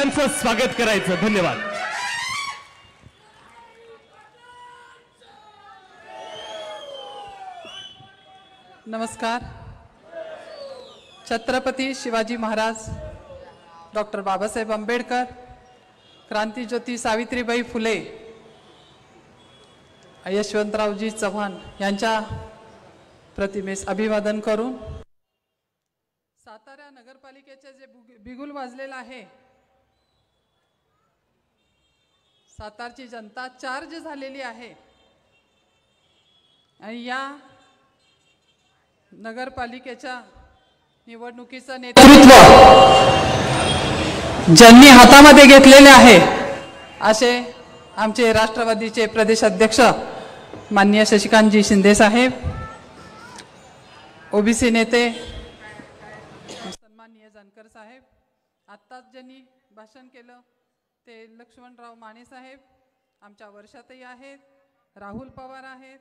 त्यांचं स्वागत करायचं। धन्यवाद। नमस्कार। छत्रपती शिवाजी महाराज, डॉक्टर बाबासाहेब आंबेडकर, क्रांतीज्योती सावित्रीबाई फुले, यशवंतरावजी चव्हाण यांच्या प्रतिमेस अभिवादन करून सातारा नगरपालिकेचे जे बिगुल वाजलेलं आहे, सातारची जनता चार्ज झालेली आहे आणि या नगरपालिकेच्या निवडणुकीचं नेतृत्व ज्यांनी हातामध्ये घेतलेले आहे असे आमचे राष्ट्रवादीचे प्रदेश अध्यक्ष माननीय शशिकांतजी शिंदे साहेब, ओबीसी नेते सन्माननीय जानकर साहेब, आत्ताच ज्यांनी भाषण केलं ते लक्ष्मणराव माने साहेब, आमच्या वर्षातही आहेत, राहुल पवार आहेत,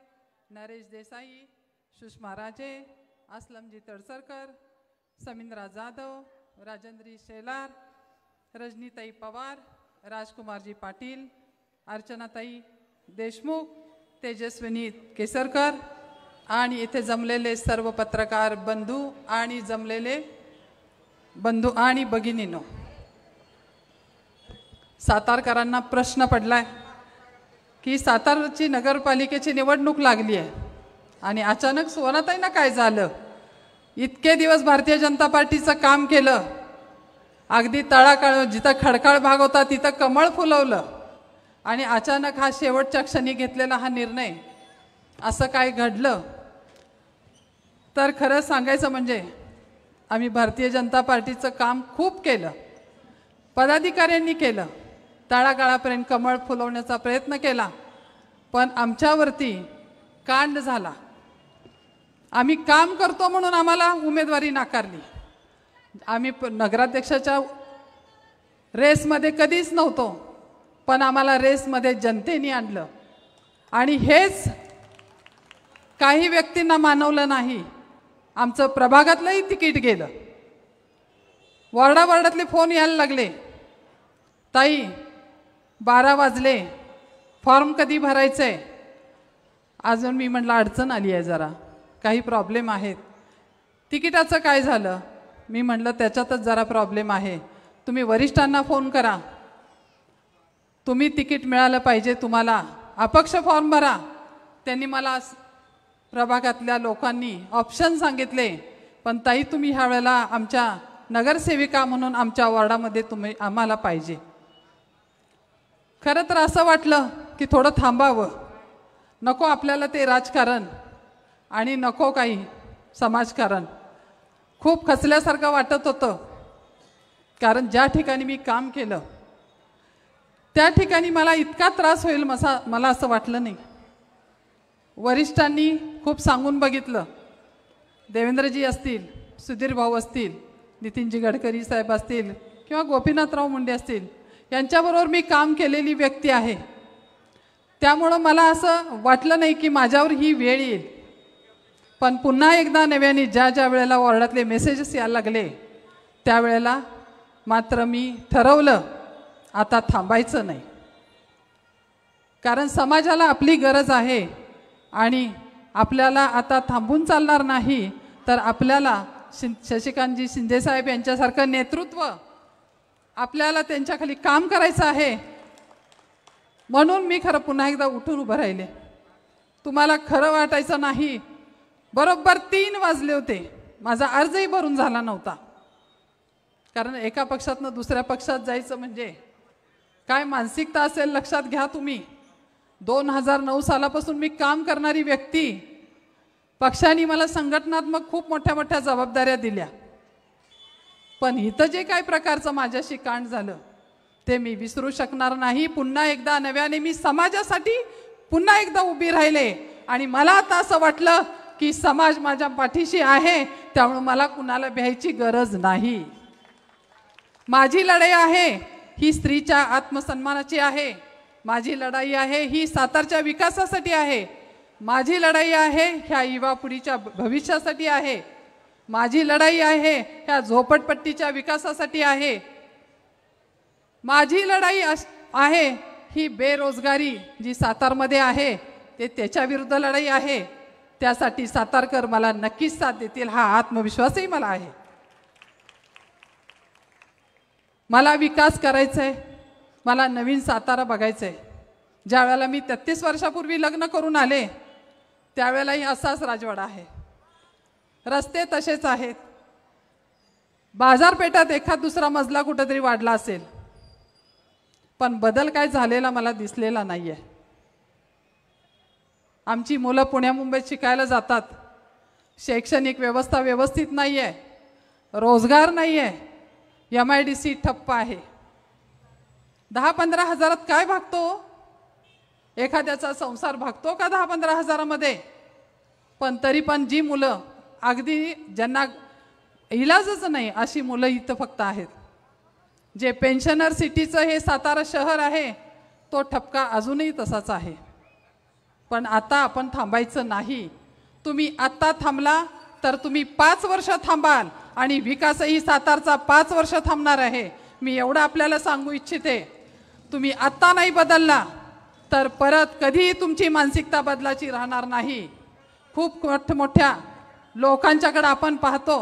नरेश देसाई, सुषमा राजे, असलमजी तडसरकर, समिंद्रा जाधव, राजेंद्री शेलार, रजनीताई पवार, राजकुमारजी पाटील, अर्चनाताई देशमुख, तेजस्विनी केसरकर आणि इथे जमलेले सर्व पत्रकार बंधू आणि जमलेले बंधू आणि भगिनींनो, सातारकरांना प्रश्न पडलाय की सातारची नगरपालिकेची निवडणूक लागली आहे आणि अचानक सुवर्णाताईंना काय झालं? इतके दिवस भारतीय जनता पार्टीचं काम केलं, अगदी तळाकाळ जिथं खडकाळ भाग होता तिथं कमळ फुलवलं आणि अचानक हा शेवटच्या क्षणी घेतलेला हा निर्णय, असं काय घडलं? तर खरं सांगायचं म्हणजे आम्ही भारतीय जनता पार्टीचं काम खूप केलं, पदाधिकाऱ्यांनी केलं, तळागाळापर्यंत कमळ फुलवण्याचा प्रयत्न केला, पण आमच्यावरती कांड झाला। आम्ही काम करतो म्हणून आम्हाला उमेदवारी नाकारली। आम्ही नगराध्यक्षाच्या रेसमध्ये कधीच नव्हतो, पण आम्हाला रेसमध्ये जनतेने आणलं आणि हेच काही व्यक्तींना मानवलं नाही। आमचं प्रभागातलंही तिकीट गेलं, वॉर्डावॉर्डातले फोन यायला लागले, ताई 12 वाजले, फॉर्म कधी भरायचंय? अजून मी म्हटलं अडचण आली आहे, जरा काही प्रॉब्लेम आहेत। तिकिटाचं काय झालं? मी म्हटलं त्याच्यातच जरा प्रॉब्लेम आहे, तुम्ही वरिष्ठांना फोन करा, तुम्ही तिकीट मिळालं पाहिजे, तुम्हाला अपक्ष फॉर्म भरा। त्यांनी मला प्रभागातल्या लोकांनी ऑप्शन सांगितले, पण ताई तुम्ही ह्या वेळेला आमच्या नगरसेविका म्हणून आमच्या वॉर्डामध्ये तुम्ही आम्हाला पाहिजे। खरं तर असं वाटलं की थोडं थांबावं, नको आपल्याला ते राजकारण आणि नको काही समाजकारण। खूप खचल्यासारखं वाटत होतं, कारण ज्या ठिकाणी मी काम केलं त्या ठिकाणी मला इतका त्रास होईल मला असं वाटलं नाही। वरिष्ठांनी खूप सांगून बघितलं, देवेंद्रजी असतील, सुधीर भाऊ असतील, नितीनजी गडकरी साहेब असतील किंवा गोपीनाथराव मुंडे असतील, यांच्याबरोबर मी काम केलेली व्यक्ती आहे, त्यामुळं मला असं वाटलं नाही की माझ्यावर ही वेळ येईल। पण पुन्हा एकदा नव्याने ज्या वेळेला वॉर्डातले मेसेजेस यायला लागले त्यावेळेला मात्र मी ठरवलं आता थांबायचं नाही, कारण समाजाला आपली गरज आहे आणि आपल्याला आता थांबून चालणार नाही। तर आपल्याला शशिकांतजी शिंदे साहेब यांच्यासारखं नेतृत्व, आपल्याला त्यांच्याखाली काम करायचं आहे, म्हणून मी खरं पुन्हा एकदा उठून उभं राहिले। तुम्हाला खरं वाटायचं नाही, बरोबर 3 वाजले होते, माझा अर्जही भरून झाला नव्हता, कारण एका पक्षातनं दुसऱ्या पक्षात जायचं म्हणजे काय मानसिकता असेल लक्षात घ्या तुम्ही। 2009 सालापासून मी काम करणारी व्यक्ती, पक्षाने मला संघटनात्मक खूप मोठ्या मोठ्या जबाबदाऱ्या दिल्या, पण इथं जे काही प्रकारचं माझ्याशी कांड झालं ते मी विसरू शकणार नाही। पुन्हा एकदा नव्याने मी समाजासाठी पुन्हा एकदा उभी राहिले आणि मला आता असं वाटलं की समाज माझ्या पाठीशी आहे, त्यामुळे मला कुणाला भ्यायची गरज नाही। माझी लढाई आहे ही स्त्रीच्या आत्मसन्मानाची आहे, माझी लढाई आहे ही सातारच्या विकासासाठी आहे, माझी लढाई आहे ह्या युवा पिढीच्या भविष्यासाठी आहे, माझी लढाई आहे ह्या झोपडपट्टीच्या विकासासाठी आहे, माझी लढाई आहे ही बेरोजगारी जी सातारमध्ये आहे ते त्याच्या विरुद्ध लढाई आहे. त्यासाठी सातारकर मला नक्कीच साथ देतील हा आत्मविश्वासही मला आहे. मला विकास करायचा आहे, मला नवीन सातारा बघायचं आहे. ज्या वेळेला मी 33 वर्षापूर्वी लग्न करून आले त्यावेळेलाही असाच राजवाडा आहे, रस्ते तसेच आहेत, बाजारपेठात एखाद दुसरा मजला कुठेतरी वाढला असेल, पण बदल काय झालेला मला दिसलेला नाही आहे. आमची मुलं पुण्या मुंबईत शिकायला जातात, शैक्षणिक व्यवस्था व्यवस्थित नाही आहे, रोजगार नाही आहे, MIDC ठप्प आहे. 10-15 हजारात काय भागतो? एखाद्याचा संसार भागतो का 10-15 हजारामध्ये? पण तरी पण जी मुलं अगदी ज्यांना इलाजच नाही अशी मुलं इथं फक्त आहेत. जे पेन्शनर सिटीचं हे सातारा शहर आहे तो ठपका अजूनही तसाच आहे. पण आता आपण थांबायचं नाही. तुम्ही आत्ता थांबला तर तुम्ही 5 वर्ष थांबाल आणि विकासही सातारचा 5 वर्ष थांबणार आहे. मी एवढं आपल्याला सांगू इच्छिते. तुम्ही आत्ता नाही बदलला तर परत कधीही तुमची मानसिकता बदलाची राहणार नाही. खूप मोठ्या लोकांच्याकडे आपण पाहतो.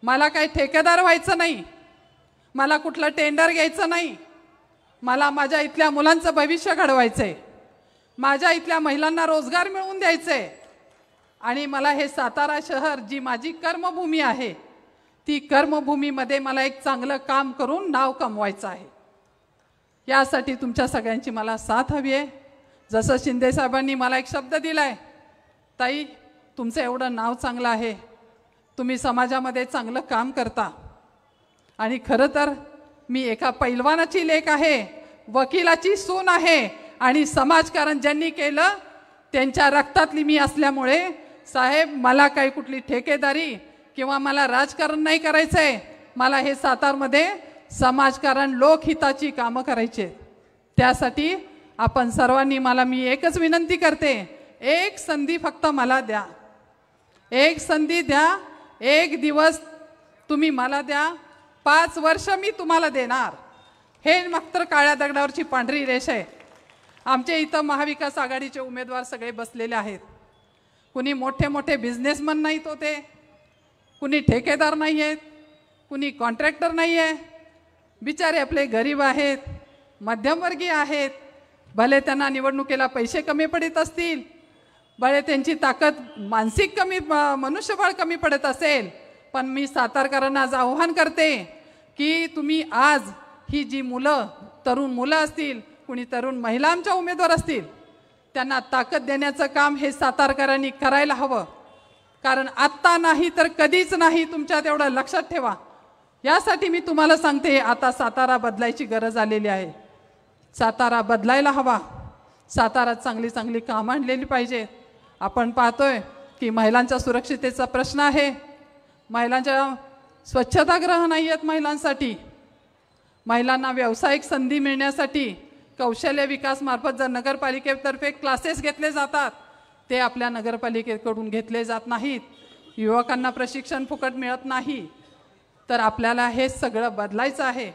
मला काही ठेकेदार व्हायचं नाही, मला कुठलं टेंडर घ्यायचं नाही, मला माझ्या इथल्या मुलांचं भविष्य घडवायचं आहे, माझ्या इथल्या महिलांना रोजगार मिळवून द्यायचं आहे आणि मला हे सातारा शहर जी माझी कर्मभूमी आहे ती कर्मभूमीमध्ये मला एक चांगलं काम करून नाव कमवायचं आहे. यासाठी तुमच्या सगळ्यांची मला साथ हवी आहे. जसं शिंदे साहेबांनी मला एक शब्द दिलाय, ताई तुमचं एवढं नाव चांगलं आहे, तुम्ही समाजामध्ये चांगलं काम करता आणि खरं तर मी एका पैलवानाची लेक आहे, वकिलाची सून आहे आणि समाजकारण ज्यांनी केलं त्यांच्या रक्तातली मी असल्यामुळे साहेब मला काही कुठली ठेकेदारी किंवा मला राजकारण नाही करायचं आहे. मला हे सातारमध्ये समाजकारण लोकहिताची कामं करायची आहेत. त्यासाठी आपण सर्वांनी मी एकच विनंती करते, एक संधी फक्त मला द्या, एक संधी द्या, एक दिवस तुम्ही मला द्या, 5 वर्ष मी तुम्हाला देणार. हे मात्र काळ्या दगडावरची पांढरी रेष आहे. आमच्या इथं महाविकास आघाडीचे उमेदवार सगळे बसलेले आहेत. कुणी मोठे मोठे बिझनेसमन नाहीत होते, कुणी ठेकेदार नाही आहेत, कुणी कॉन्ट्रॅक्टर नाही आहे, बिचारे आपले गरीब आहेत, मध्यमवर्गीय आहेत. भले त्यांना निवडणुकीला पैसे कमी पडत असतील, भले त्यांची ताकद मानसिक मनुष्यबळ कमी पडत असेल, पण मी सातारकरांना आज आव्हान करते की तुम्ही आज ही जी मुलं, तरुण मुलं असतील, कुणी तरुण महिला आमच्या उमेदवार असतील, त्यांना ताकद देण्याचं काम हे सातारकरांनी करायला हवं. कारण आत्ता नाही तर कधीच नाही, तुमच्यात एवढं लक्षात ठेवा. यासाठी मी तुम्हाला सांगते, आता सातारा बदलायची गरज आलेली आहे. सातारा बदलायला हवा. सातारात चांगली चांगली कामं आणलेली पाहिजे. आपण पाहतोय की महिलांच्या सुरक्षिततेचा प्रश्न आहे, महिलांच्या स्वच्छतागृह नाही आहेत महिलांसाठी, महिलांना व्यावसायिक संधी मिळण्यासाठी कौशल्य विकास मार्फत जर नगरपालिकेतर्फे क्लासेस घेतले जातात ते आपल्या नगरपालिकेकडून घेतले जात नाहीत. युवकांना प्रशिक्षण फुकट मिळत नाही. तर आपल्याला हे सगळं बदलायचं आहे.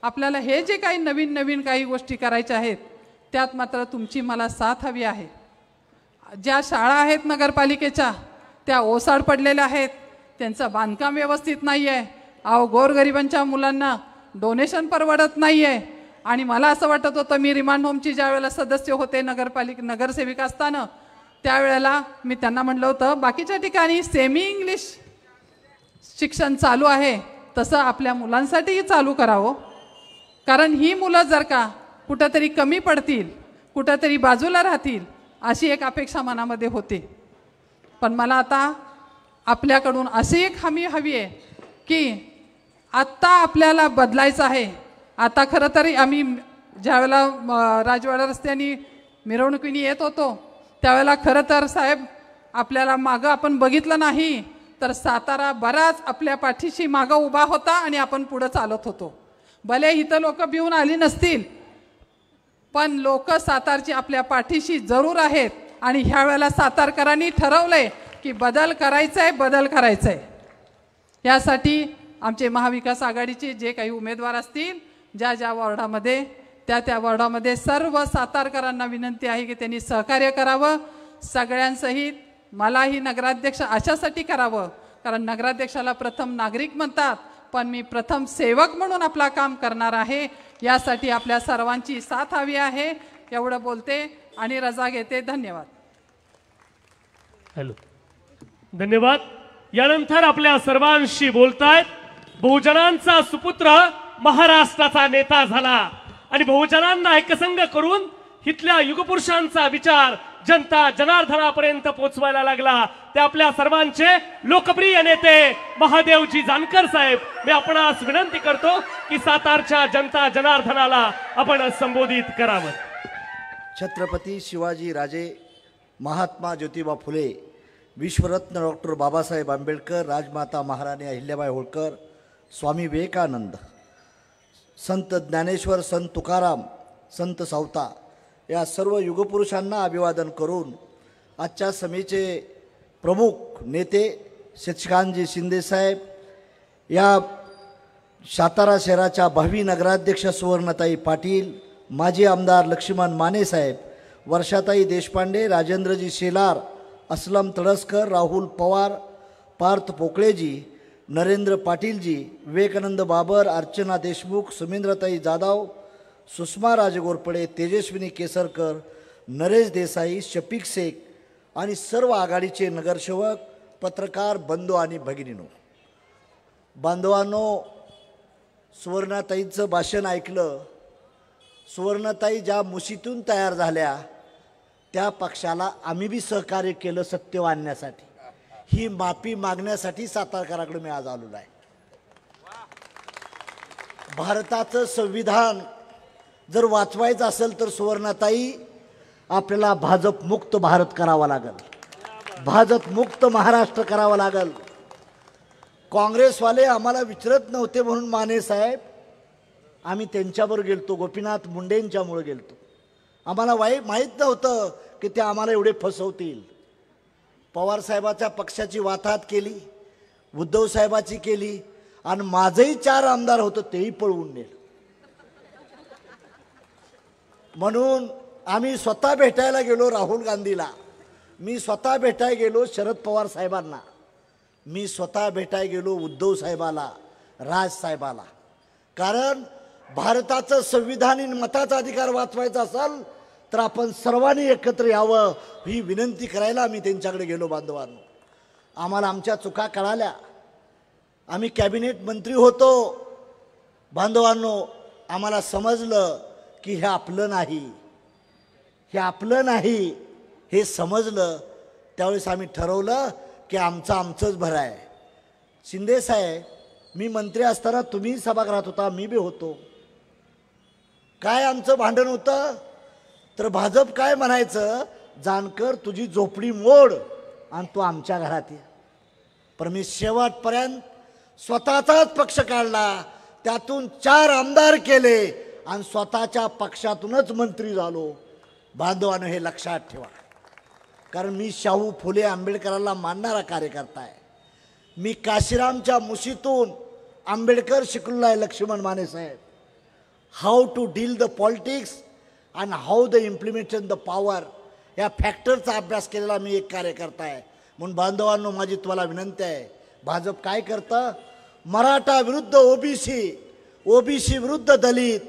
आपल्याला हे जे काही नवीन नवीन काही गोष्टी करायच्या आहेत त्यात मात्र तुमची मला साथ हवी आहे. ज्या शाळा आहेत नगरपालिकेच्या त्या ओसाड पडलेल्या आहेत, त्यांचं बांधकाम व्यवस्थित नाही आहे. अहो गोरगरिबांच्या मुलांना डोनेशन परवडत नाही आहे. आणि मला असं वाटत होतं, मी रिमांड होमची ज्या वेळेला सदस्य होते नगरसेविका असताना त्यावेळेला मी त्यांना म्हटलं होतं बाकीच्या ठिकाणी सेमी इंग्लिश शिक्षण चालू आहे तसं आपल्या मुलांसाठीही चालू करावं. कारण ही मुलं जर का कुठंतरी कमी पडतील, कुठंतरी बाजूला राहतील अशी एक अपेक्षा मनामध्ये होती. पण मला आता आपल्याकडून अशी एक हमी हवी आहे की आत्ता आपल्याला बदलायचं आहे. आता खरं तरी आम्ही ज्यावेळेला राजवाडा रस्त्याने मिरवणुकीने येत होतो त्यावेळेला खरं तर साहेब आपल्याला मागं आपण बघितलं नाही तर सातारा बराच आपल्या पाठीशी मागं उभा होता आणि आपण पुढं चालत होतो. भले इथं लोक भिवून आली नसतील पण लोक सातारची आपल्या पाठीशी जरूर आहेत. आणि ह्या वेळेला सातारकरांनी ठरवलंय की बदल करायचा आहे. यासाठी आमचे महाविकास आघाडीचे जे काही उमेदवार असतील ज्या ज्या वॉर्डामध्ये त्या वॉर्डामध्ये सर्व सातारकरांना विनंती आहे की त्यांनी सहकार्य करावं. सगळ्यांसहित मलाही नगराध्यक्ष अशासाठी करावं कारण नगराध्यक्षाला प्रथम नागरिक म्हणतात, पण मी प्रथम सेवक म्हणून आपला काम करणार आहे. यासाठी आपल्या सर्वांची साथ हवी आहे. एवढं बोलते आणि रजा घेते. धन्यवाद. हॅलो, धन्यवाद. यानंतर आपल्या सर्वांशी बोलतायत बहुजनांचा सुपुत्र, महाराष्ट्राचा नेता झाला आणि बहुजनांना एकसंग करून इथल्या युगपुरुषांचा विचार जनता जनार्दनापर्यंत पोहोचवायला लागला. ते आपल्या सर्वांचे लोकप्रिय नेते महादेवजी जानकर साहेब. मी आपणास विनंती करतो की सातारच्या जनता जनार्दनाला आपण संबोधित करावं. छत्रपती शिवाजी राजे, महात्मा ज्योतिबा फुले, विश्वरत्न डॉक्टर बाबासाहेब आंबेडकर, राजमाता महाराणी अहिल्याबाई होळकर, स्वामी विवेकानंद, संत ज्ञानेश्वर, संत तुकाराम, संत सावता या सर्व युगपुरुषांना अभिवादन करून आजच्या सभेचे प्रमुख नेते शशिकांतजी शिंदेसाहेब, या सातारा शहराच्या भावी नगराध्यक्ष सुवर्णताई पाटील, माजी आमदार लक्ष्मण मानेसाहेब, वर्षाताई देशपांडे, राजेंद्रजी शेलार, असलम तळसकर, राहुल पवार, पार्थ पोकळेजी, नरेंद्र पाटीलजी, विवेकानंद बाबर, अर्चना देशमुख, सुमेंद्रताई जाधव, सुषमा राजगोरपडे, तेजस्विनी केसरकर, नरेश देसाई, शफीक शेख आणि सर्व आघाडीचे नगरसेवक, पत्रकार बंधू आणि भगिनींनो, बांधवांनो, सुवर्णाताईंचं भाषण ऐकलं. सुवर्णाताई ज्या मुशीतून तयार झाल्या त्या पक्षाला आम्ही बी सहकार्य केलं सत्य आणण्यासाठी. ही माफी मागण्यासाठी सातारकरांकडे मी आज आलेलो आहे. भारताचं संविधान जर वाचवायचं असेल तर सुवर्णाताई आपल्याला भाजप मुक्त भारत करावा लागेल, भाजप मुक्त महाराष्ट्र करावा लागेल. काँग्रेसवाले आम्हाला विचारत नव्हते म्हणून माने साहेब आम्ही त्यांच्याबरोबर गेलतो, गोपीनाथ मुंडेंच्यामुळे गेलतो. आम्हाला माहीत नव्हतं की ते आम्हाला एवढे फसवतील. पवार साहेबाच्या पक्षाची वाताहत केली, उद्धव साहेबाची केली आणि माझंही 4 आमदार होतं तेही पळवून नेलं. म्हणून आम्ही स्वतः भेटायला गेलो राहुल गांधीला, मी स्वतः भेटायला गेलो शरद पवार साहेबांना, मी स्वतः भेटायला गेलो उद्धव साहेबाला, राज साहेबाला. कारण भारताचं संविधान आणि मताचा अधिकार वाचवायचा असेल तर आपण सर्वांनी एकत्र यावं ही विनंती करायला आम्ही त्यांच्याकडे गेलो. बांधवांनो, आम्हाला आमच्या चुका कळाल्या, आम्ही कॅबिनेट मंत्री होतो. बांधवांनो, आम्हाला समजलं की हे आपलं नाही, हे आपलं नाही हे समजलं. त्यावेळेस आम्ही ठरवलं की आमचंच भरं आहे. शिंदे साहेब, मी मंत्री असताना तुम्ही सभागृहात होता, मी बी होतो. काय आमचं भांडण होतं तर भाजप काय म्हणायचं, जानकर तुझी झोपडी मोड आणि तू आमच्या घरात ये. पण मी शेवटपर्यंत स्वतःचाच पक्ष काढला, त्यातून 4 आमदार केले आणि स्वतःच्या पक्षातूनच मंत्री झालो. बांधवानं हे लक्षात ठेवा, कारण मी शाहू फुले आंबेडकरांना मानणारा कार्यकर्ता आहे. मी काशीरामच्या मुशीतून आंबेडकर शिकलेला आहे. लक्ष्मण माने साहेब, how to deal the politics and how the implementation the power या फॅक्टरचा अभ्यास केलेला मी एक कार्यकर्ता आहे. म्हणून बांधवांनो, माझी तुम्हाला विनंती आहे, भाजप काय करतं, मराठा विरुद्ध ओबीसी, ओबीसी विरुद्ध दलित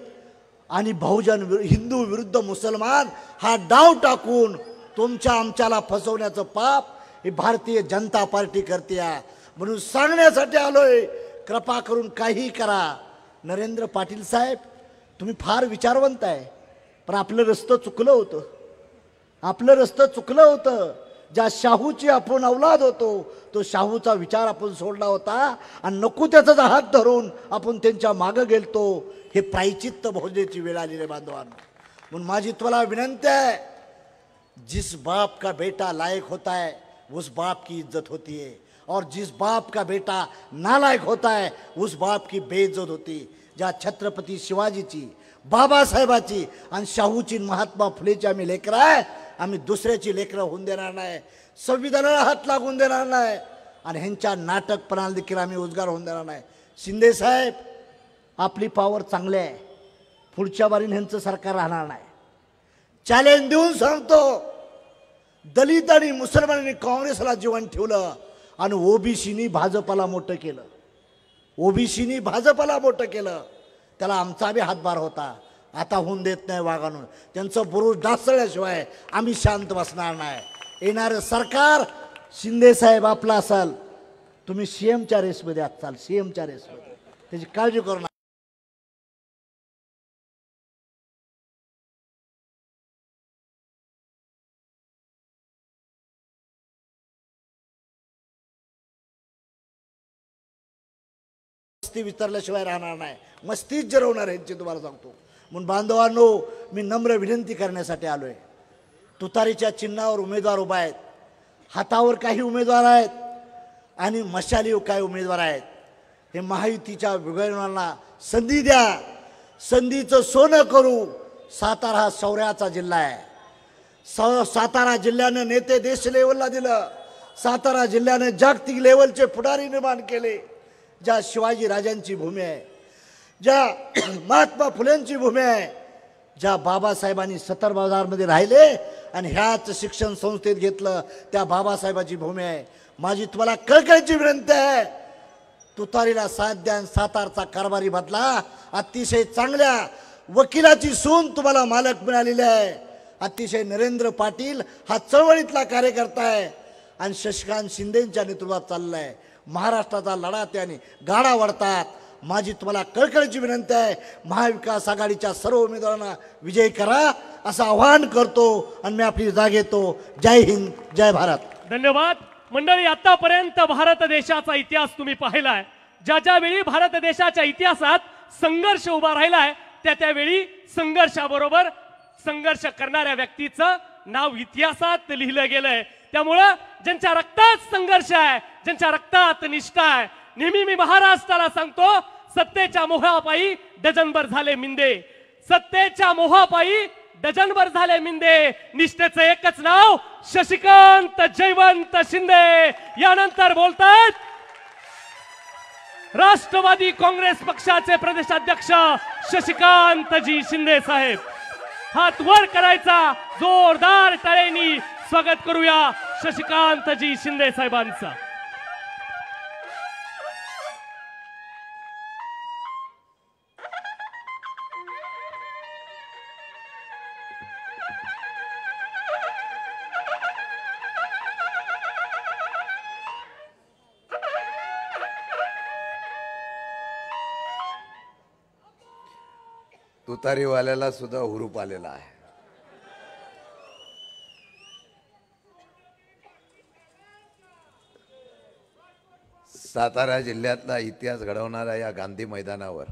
आणि बहुजन हिंदू विरुद्ध मुसलमान हा डाव टाकून तुमच्या आमच्याला फसवण्याचं पाप ही भारतीय जनता पार्टी करते. म्हणून सांगण्यासाठी आलोय, कृपा करून काही करा. नरेंद्र पाटील साहेब, तुम्ही फार विचारवंत आहे, पण आपलं रस्तं चुकलं होतं, आपलं रस्तं चुकलं होतं. ज्या शाहूची आपण औलाद होतो तो शाहूचा विचार आपण सोडला होता आणि नको त्याचा हात धरून आपण त्यांच्या मागं गेलतो. हे प्रायचित्त भोजण्याची वेळ आली रे बांधवांनो. म्हणून माझी तुम्हाला विनंती आहे, जिस बाप का बेटा लायक होता है उस बाप की इज्जत होती है और जिस बाप का बेटा नालायक होता है उस बाप की बेइज्जत होती. ज्या छत्रपती शिवाजीची, बाबासाहेबाची आणि शाहूची, महात्मा फुलेची आम्ही लेकरं आहे, आम्ही दुसऱ्याची लेकरं होऊन देणार नाही, संविधानाला हात लागून देणार नाही आणि ह्यांच्या नाटकपणाला देखील आम्ही उद्गार होऊन देणार नाही. शिंदे साहेब, आपली पावर चांगली आहे, पुढच्या बारीने ह्यांचं सरकार राहणार नाही. चॅलेंज देऊन सांगतो, दलित आणि मुसलमानांनी काँग्रेसला जीवन ठेवलं आणि ओबीसीनी भाजपला मोठं केलं. ओबीसीनी भाजपला मोठं केलं. त्याला आमचा बी हातभार होता. आता होऊन देत नाही वागाणून. त्यांचं बुरुज डासळल्याशिवाय आम्ही शांत बसणार नाही. येणारं सरकार शिंदे साहेब आपला असाल, तुम्ही सीएमच्या रेसमध्ये असाल, सीएमच्या रेसमध्ये, त्याची काळजी करू नका. मस्ती विसरल्याशिवाय राहणार नाही. मस्तीच जिरवणार यांची तुम्हाला सांगतो. म्हणून बांधवांनो, मी नम्र विनंती करण्यासाठी आलोय. तुतारीच्या चिन्हावर उमेदवार उभा आहेत, हातावर काही उमेदवार आहेत आणि मशालीवर काही उमेदवार आहेत. हे महायुतीच्या विघटनाला संधी द्या. संधीचं सोनं करू. सातारा हा शौर्याचा जिल्हा आहे. सातारा जिल्ह्यानं नेते देश लेवलला दिलं. सातारा जिल्ह्यानं जागतिक लेवलचे पुढारी निर्माण केले. ज्या शिवाजी राजांची भूमी आहे, ज्या महात्मा फुलेंची भूमी आहे, ज्या बाबासाहेबांनी 70 बाजारमध्ये राहिले आणि ह्याच शिक्षण संस्थेत घेतलं, त्या बाबासाहेबाची भूमी आहे. माझी तुम्हाला कळकळीची विनंती आहे, तुतारीला साथ द्या. सातारचा कारभारी बदला. अतिशय चांगल्या वकिलाची सून तुम्हाला मालक मिळालेली आहे. अतिशय नरेंद्र पाटील हा चळवळीतला कार्यकर्ता आहे आणि शशिकांत शिंदेच्या नेतृत्वात चाललाय. महाराष्ट्राचा लढा त्याने गाडा वाढतात. माझी तुम्हाला कळकळीची विनंती आहे, महाविकास आघाडीच्या सर्व उमेदवारांना विजयी करा असं आवाहन करतो आणि मी आपली जाग घेतो. जय हिंद, जय भारत. धन्यवाद मंडळी. आतापर्यंत भारत देशाचा इतिहास तुम्ही पाहिलाय. ज्या ज्या वेळी भारत देशाच्या इतिहासात संघर्ष उभा राहिलाय, त्या त्यावेळी संघर्षाबरोबर संघर्ष करणाऱ्या व्यक्तीचं नाव इतिहासात लिहिलं गेलंय. त्यामुळं ज्यांच्या रक्तात संघर्ष आहे, ज्यांच्या रक्तात निष्ठा आहे, नेहमी मी महाराष्ट्राला सांगतो, सत्तेच्या मोहापायी डझनभर झाले मिंदे. सत्तेच्या मोहापायी डझनभर झाले मिंदे. निष्ठेचं एकच नाव शशिकांत जयवंत शिंदे. यानंतर बोलतात राष्ट्रवादी काँग्रेस पक्षाचे प्रदेशाध्यक्ष शशिकांतजी शिंदे साहेब. हात वर करायचा, जोरदार टाळ्यांनी स्वागत करूया शशिकांतजी शिंदे साहेबांचं. तुतारीवाल्याला सुद्धा हुरूप आलेला आहे. सातारा जिल्ह्यातला इतिहास घडवणाऱ्या या गांधी मैदानावर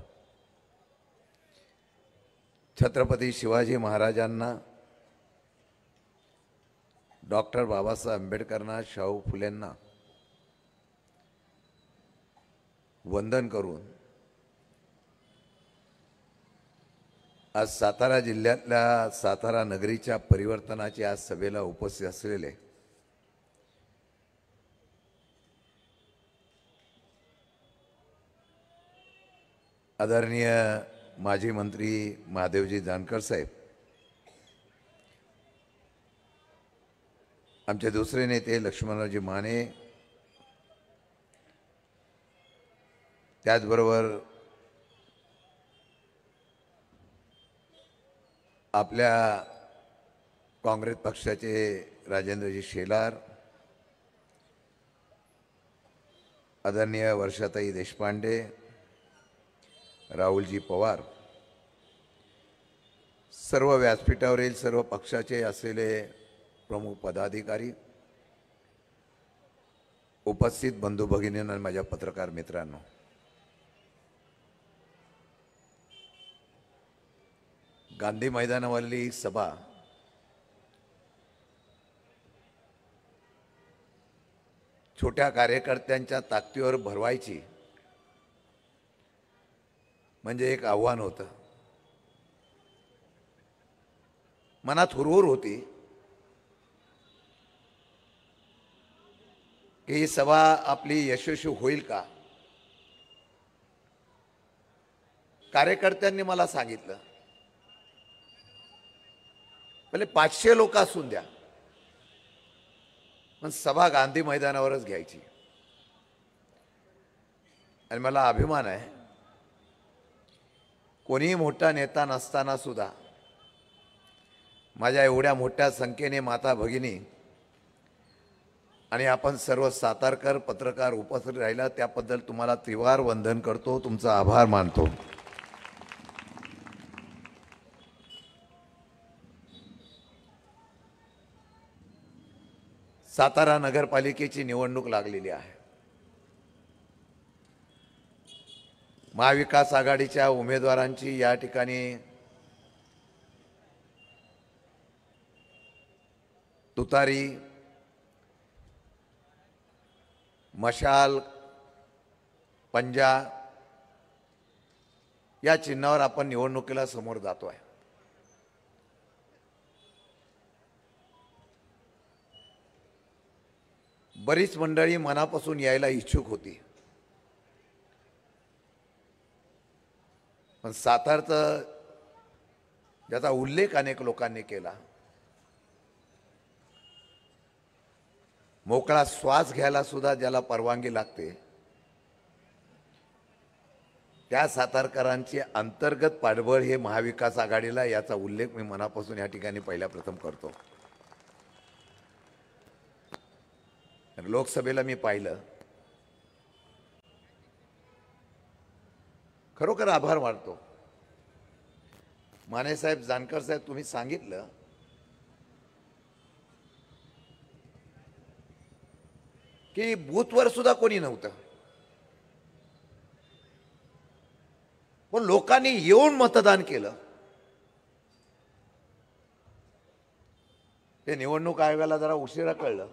छत्रपती शिवाजी महाराजांना, डॉक्टर बाबासाहेब आंबेडकरांना, शाहू फुलेंना वंदन करून आज सातारा जिल्ह्यातल्या सातारा नगरीच्या परिवर्तनाच्या आज सभेला उपस्थित असलेले आदरणीय माजी मंत्री महादेवजी जानकर साहेब, आमचे दुसरे नेते लक्ष्मणरावजी माने, त्याचबरोबर आपल्या काँग्रेस पक्षाचे राजेंद्रजी शेलार, आदरणीय वर्षाताई देशपांडे, राहुलजी पवार, सर्व व्यासपीठावरील सर्व पक्षाचे असलेले प्रमुख पदाधिकारी, उपस्थित बंधू भगिनींना, माझ्या पत्रकार मित्रांनो, गांधी मैदानावरली सभा छोट्या कार्यकर्त्यांच्या ताकदीवर भरवायची म्हणजे एक आव्हान होतं. मनात हुरहुर होती की ही सभा आपली यशस्वी होईल का. कार्यकर्त्यांनी मला सांगितलं भले 500 लोक असून द्या, पण सभा गांधी मैदानावरच घ्यायची. आणि मला अभिमान आहे, कोणीही मोठा नेता नसताना सुद्धा माझ्या एवढ्या मोठ्या संख्येने माता भगिनी आणि आपण सर्व सातारकर पत्रकार उपस्थित राहिला त्याबद्दल तुम्हाला त्रिवार वंदन करतो, तुमचा आभार मानतो. सातारा नगरपालिकेची निवडणूक लागलेली आहे. महाविकास आघाडीच्या उमेदवारांची या ठिकाणी तुतारी, मशाल, पंजा या चिन्हावर आपण निवडणुकीला समोर जातोय. बरीच मंडळी मनापासून यायला इच्छुक होती, पण सातारचा ज्याचा उल्लेख अनेक लोकांनी केला, मोकळा श्वास घ्यायला सुद्धा ज्याला परवानगी लागते, त्या सातारकरांची अंतर्गत पाठबळ हे महाविकास आघाडीला, याचा उल्लेख मी मनापासून या ठिकाणी पहिल्या प्रथम करतो. लोकसभेला मी पाहिलं, खरोखर आभार मानतो. माने साहेब, जानकर साहेब, तुम्ही सांगितलं की बूथवर सुद्धा कोणी नव्हतं, पण लोकांनी येऊन मतदान केलं. ते निवडणूक आयोगाला जरा उशिरा कळलं,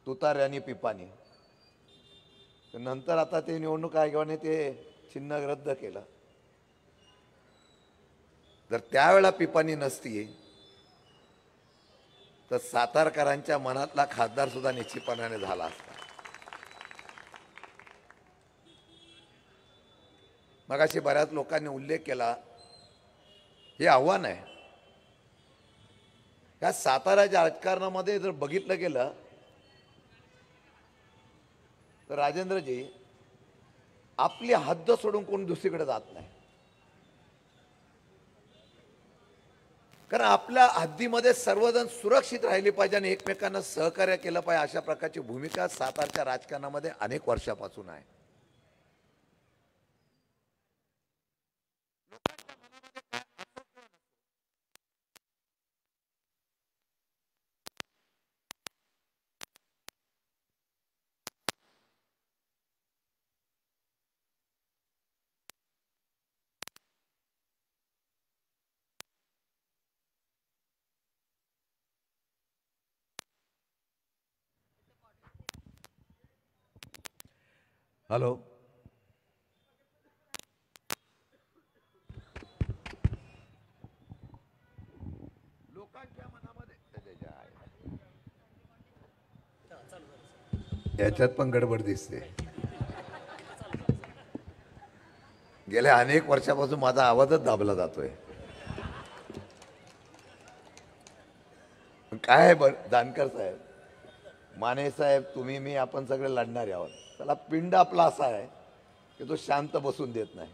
तुतार्यानी पिपानी. नंतर आता ते निवडणूक आयोगाने ते चिन्ह रद्द केलं. जर त्यावेळेला पिपानी नसती तर सातारकरांच्या मनातला खासदार सुद्धा निश्चितपणाने झाला असता. मगाशी बऱ्याच लोकांनी उल्लेख केला, हे आव्हान आहे. या साताराच्या राजकारणामध्ये जर बघितलं गेलं तर राजेंद्रजी, आपली हद्द सोडून कोण दुसरीकडे जात नाही. कारण आपल्या हद्दीमध्ये सर्वजण सुरक्षित राहिले पाहिजे आणि एकमेकांना सहकार्य केलं पाहिजे, अशा प्रकारची भूमिका सातारच्या राजकारणामध्ये अनेक वर्षापासून आहे. हॅलो, लोकांच्या मनामध्ये याच्यात पण गडबड दिसते. गेल्या अनेक वर्षापासून माझा आवाजच दाबला जातोय. काय जानकर साहेब, माने साहेब, तुम्ही, मी, आपण सगळे लढणारे आहोत. त्याला पिंड आपला असा आहे की तो शांत बसून देत नाही.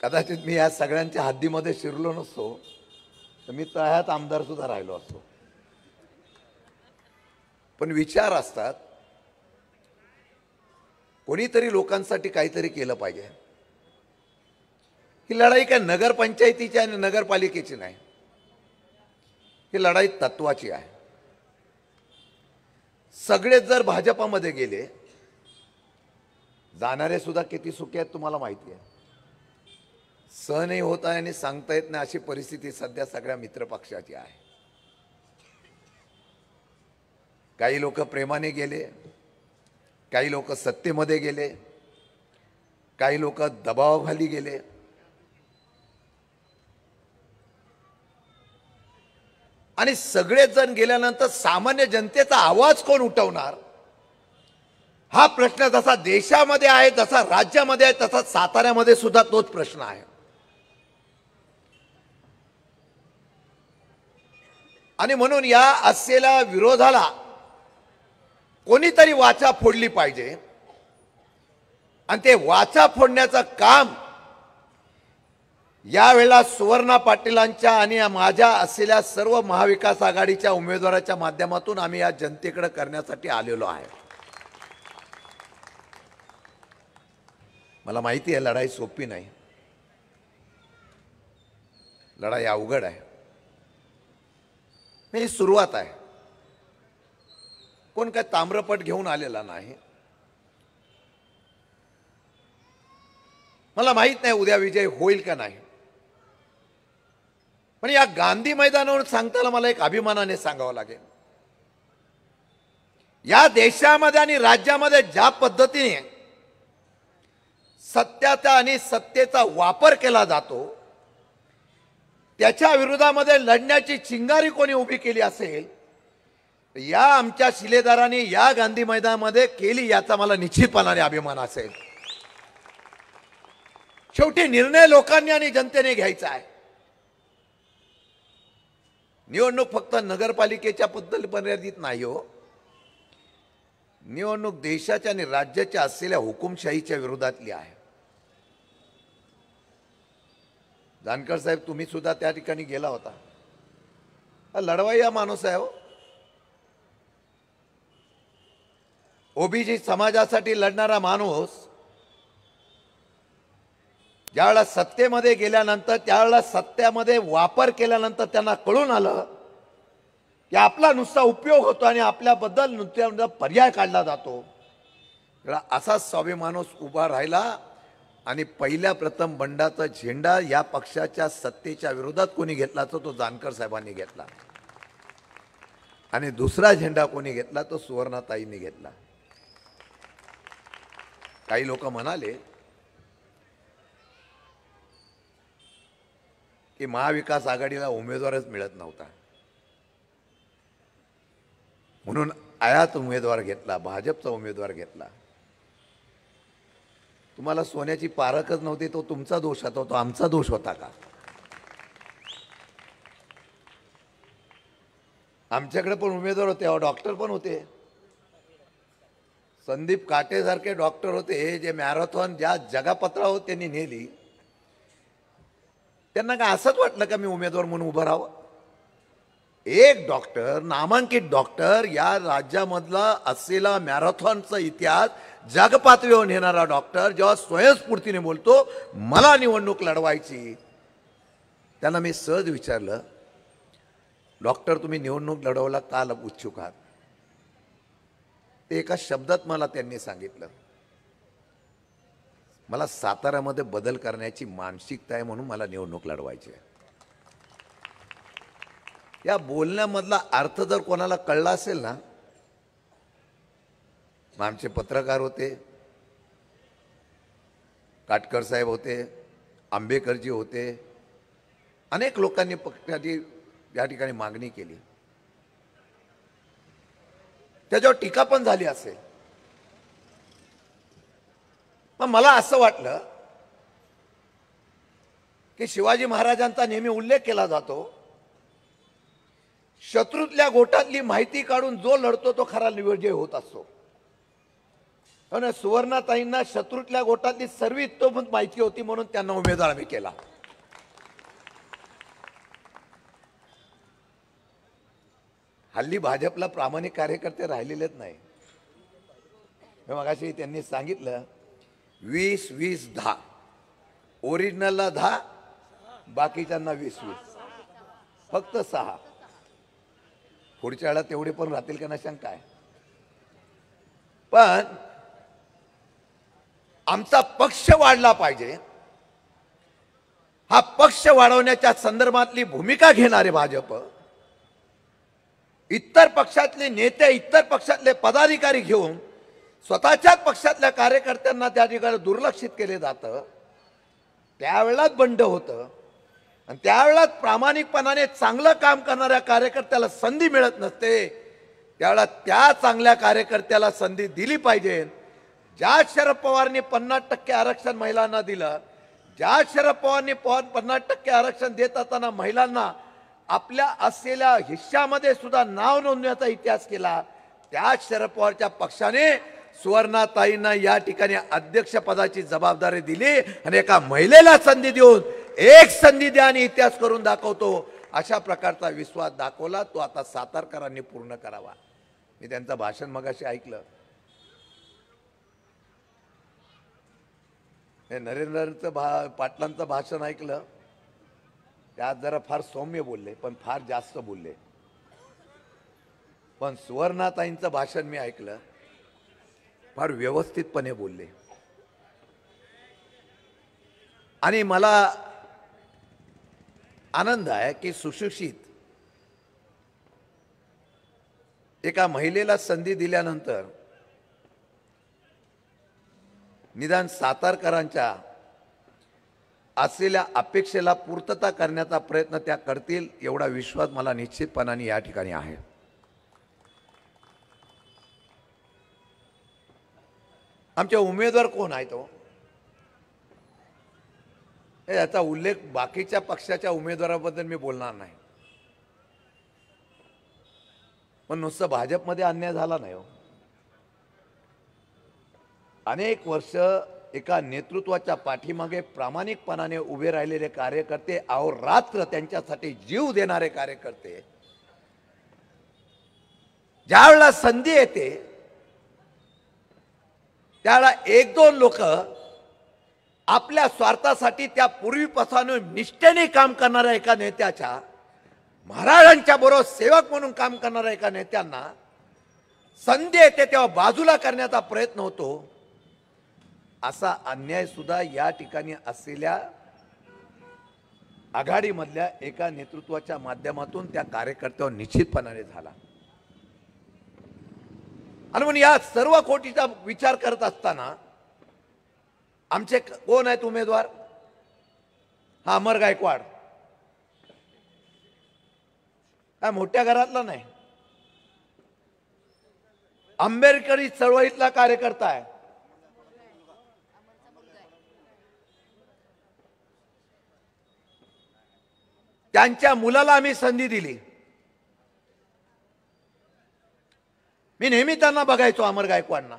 कदाचित मी या सगळ्यांच्या हद्दीमध्ये शिरलो नसतो तर मी तळ्यात आमदार सुद्धा राहिलो असतो. पण विचार असतात, कोणीतरी लोकांसाठी काहीतरी केलं पाहिजे. ही लढाई काय नगरपंचायतीची आणि नगरपालिकेची नाही, ही लढाई तत्वाची आहे. सगळेच जर भाजपामध्ये गेले, जाणारे सुद्धा किती सुखी आहेत तुम्हाला माहिती आहे. सहनही होत आहे आणि सांगता येत नाही अशी परिस्थिती सध्या सगळ्या मित्रपक्षाची आहे. काही लोक प्रेमाने गेले, काही लोक सत्तेमध्ये गेले, काही लोक दबावाखाली गेले. आणि सगळेच जण गेल्यानंतर सामान्य जनतेचा आवाज कोण उठवणार, हा प्रश्न जसा देशामध्ये आहे, जसा राज्यामध्ये आहे, तसा साताऱ्यामध्ये सुद्धा तोच प्रश्न आहे. आणि म्हणून या असलेल्या विरोधाला कोणीतरी वाचा फोडली पाहिजे आणि ते वाचा फोडण्याचं काम यावेळेला सुवर्णा पाटीलांच्या आणि माझ्या असलेल्या सर्व महाविकास आघाडीच्या उमेदवाराच्या माध्यमातून आम्ही या जनतेकडे करण्यासाठी आलेलो आहे. मला माहिती आहे लढाई सोपी नाही, लढाई अवघड आहे. ही सुरुवात आहे. कोण काय ताम्रपट घेऊन आलेला नाही. मला माहित नाही उद्या विजय होईल का नाही, पण या गांधी मैदानावर सांगताना मला एक अभिमानाने सांगावं लागेल. या देशामध्ये आणि राज्यामध्ये ज्या पद्धतीने सत्याचा आणि सत्तेचा वापर केला जातो त्याच्या विरोधामध्ये लढण्याची चिंगारी कोणी उभी केली असेल या आमच्या शिलेदारांनी या गांधी मैदानामध्ये केली, याचा मला निश्चितपणाने अभिमान असेल. शेवटी निर्णय लोकांनी आणि जनतेने घ्यायचा आहे. निवडणूक फक्त नगरपालिकेच्या बद्दल मर्यादित नाही हो. निवडणूक देशाच्या आणि राज्याच्या असलेल्या हुकुमशाहीच्या विरोधातली आहे. जानकर साहेब, तुम्ही सुद्धा त्या ठिकाणी गेला होता. लढवाई माणूस आहे हो. ओबीसी समाजासाठी लढणारा माणूस ज्यावेळेला सत्तेमध्ये गेल्यानंतर त्यावेळेला सत्तेमध्ये वापर केल्यानंतर त्यांना कळून आलं की आपला नुसता उपयोग होतो आणि आपल्याबद्दल नुसता पर्याय काढला जातो. असा स्वाभिमानूस उभा राहिला आणि पहिल्या प्रथम बंडाचा झेंडा या पक्षाच्या सत्तेच्या विरोधात कोणी घेतला तर तो जानकर साहेबांनी घेतला आणि दुसरा झेंडा कोणी घेतला तो सुवर्णाताईंनी घेतला. काही लोक म्हणाले की महाविकास आघाडीला उमेदवारच मिळत नव्हता म्हणून आयात उमेदवार घेतला, भाजपचा उमेदवार घेतला. तुम्हाला सोन्याची पारखच नव्हती तो तुमचा दोष होता, तो आमचा दोष होता का? आमच्याकडे पण उमेदवार होते, डॉक्टर पण होते. संदीप काटे सारखे डॉक्टर होते जे मॅरेथॉन ज्या जगापत्रावर त्यांनी नेली. त्यांना काय असंच वाटलं का मी उमेदवार म्हणून उभं राहावं? एक डॉक्टर, नामांकित डॉक्टर, या राज्यामधला असलेला मॅरेथॉनचा इतिहास जगपातळीवर नेणारा डॉक्टर जेव्हा स्वयंस्फूर्तीने बोलतो मला निवडणूक लढवायची, त्यांना मी सहज विचारलं, डॉक्टर तुम्ही निवडणूक लढवायला का उत्सुक आहात? ते एका शब्दात मला त्यांनी सांगितलं, मला साताऱ्यामध्ये बदल करण्याची मानसिकता आहे म्हणून मला निवडणूक लढवायची आहे. या बोलण्यामधला अर्थ जर कोणाला कळला असेल ना, आमचे पत्रकार होते, काटकर साहेब होते, आंबेकरजी होते, अनेक लोकांनी पक्षाची या ठिकाणी मागणी केली, त्याच्यावर टीका पण झाली असेल. पण मला असं वाटलं की शिवाजी महाराजांचा नेहमी उल्लेख केला जातो, शत्रूतल्या गोटातली माहिती काढून जो लढतो तो खरा विजय होत असतो. आणि सुवर्णाताईंना शत्रूतल्या गोटातली सर्व इतोभूत माहिती होती म्हणून त्यांना उमेदवार आम्ही केला. हल्ली भाजपला प्रामाणिक कार्यकर्ते राहिलेलेच नाही. मगाशी त्यांनी सांगितलं 20-20-10, ओरिजिनलला 10, बाकीच्यांना 20-20, फक्त 6. पुढच्या वेळा तेवढे पण राहतील का ना शंका आहे. पण आमचा पक्ष वाढला पाहिजे, हा पक्ष वाढवण्याच्या संदर्भातली भूमिका घेणारे भाजप, इतर पक्षातले नेते, इतर पक्षातले पदाधिकारी घेऊन स्वतःच्याच पक्षातल्या कार्यकर्त्यांना त्या ठिकाणी दुर्लक्षित केले जातं. त्यावेळेलाच बंड होतं आणि त्यावेळेलाच प्रामाणिकपणाने चांगलं काम करणाऱ्या कार्यकर्त्याला संधी मिळत नसते. त्यावेळेला त्या चांगल्या कार्यकर्त्याला संधी दिली पाहिजे. ज्या शरद पवारांनी 50% आरक्षण महिलांना दिलं, ज्या शरद पवारांनी 50% आरक्षण देत असताना महिलांना आपल्या असलेल्या हिश्श्यामध्ये सुद्धा नाव नोंदण्याचा इतिहास केला. त्याच शरद पवारच्या पक्षाने सुवर्णाताईंना या ठिकाणी अध्यक्षपदाची जबाबदारी दिली आणि एका महिलेला संधी देऊन एक संधी द्या आणि इतिहास करून दाखवतो अशा प्रकारचा विश्वास दाखवला. तो आता सातारकरांनी पूर्ण करावा. मी त्यांचं भाषण मगाशी ऐकलं. हे नरेंद्रचं पाटलांचं भाषण ऐकलं. त्यात जरा फार सौम्य बोलले पण फार जास्त बोलले. पण सुवर्णाताईंचं भाषण मी ऐकलं, फार व्यवस्थितपणे बोलले. आणि मला आनंद आहे की सुशिक्षित एका महिलेला संधी दिल्यानंतर निदान सातारकरांच्या असलेल्या अपेक्षेला पूर्तता करण्याचा प्रयत्न त्या करतील एवढा विश्वास मला निश्चितपणाने या ठिकाणी आहे. आमचे उमेदवार कोण आहे तो याचा उल्लेख बाकीच्या पक्षाच्या उमेदवाराबद्दल मी बोलणार नाही. पण नुसतं भाजपमध्ये अन्याय झाला नाही हो. अनेक वर्ष एका नेतृत्वाच्या पाठीमागे प्रामाणिकपणाने उभे राहिलेले कार्यकर्ते, अहोरात्र त्यांच्यासाठी जीव देणारे कार्यकर्ते, ज्यावेळेला संधी येते त्यावेळेला एक दोन लोक आपल्या स्वार्थासाठी त्या पूर्वीपासून निष्ठेने काम करणाऱ्या एका नेत्याच्या, महाराजांच्या बरोबर सेवक म्हणून काम करणाऱ्या एका नेत्यांना संधी येते तेव्हा बाजूला करण्याचा प्रयत्न होतो. असा अन्याय सुद्धा या ठिकाणी असलेल्या आघाडीमधल्या एका नेतृत्वाच्या माध्यमातून त्या कार्यकर्त्यावर निश्चितपणाने झाला. आणि म्हणून या सर्व खोटीचा विचार करत असताना आमचे कोण आहेत उमेदवार? हा अमर गायकवाड हा मोठ्या घरातला नाही, आंबेडकरी चळवळीतला कार्यकर्ता आहे. त्यांच्या मुलाला आम्ही संधी दिली. मी नेहमी त्यांना बघायचो अमर गायकवाडना.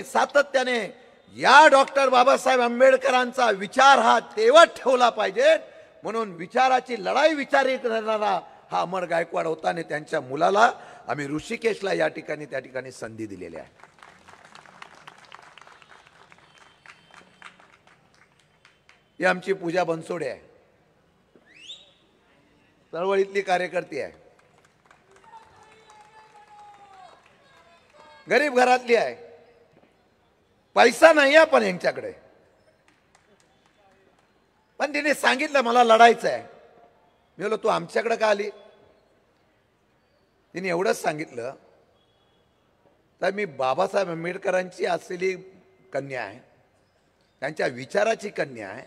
सातत्याने या डॉक्टर बाबासाहेब आंबेडकरांचा विचार हा तेवत ठेवला पाहिजे म्हणून विचाराची लढाई विचारी करणारा हा अमर गायकवाड होता. आणि त्यांच्या मुलाला आम्ही ऋषिकेशला या ठिकाणी त्या ठिकाणी संधी दिलेली आहे. ही आमची पूजा बनसोडे आहे, चळवळीतली कार्यकर्ती आहे, गरीब घरातली आहे, पैसा नाही आहे पण यांच्याकडे. पण तिने सांगितलं मला लढायचं आहे. मी बोललो तू आमच्याकडे का आली? तिने एवढंच सांगितलं तर मी बाबासाहेब आंबेडकरांची असलेली कन्या आहे, त्यांच्या विचाराची कन्या आहे.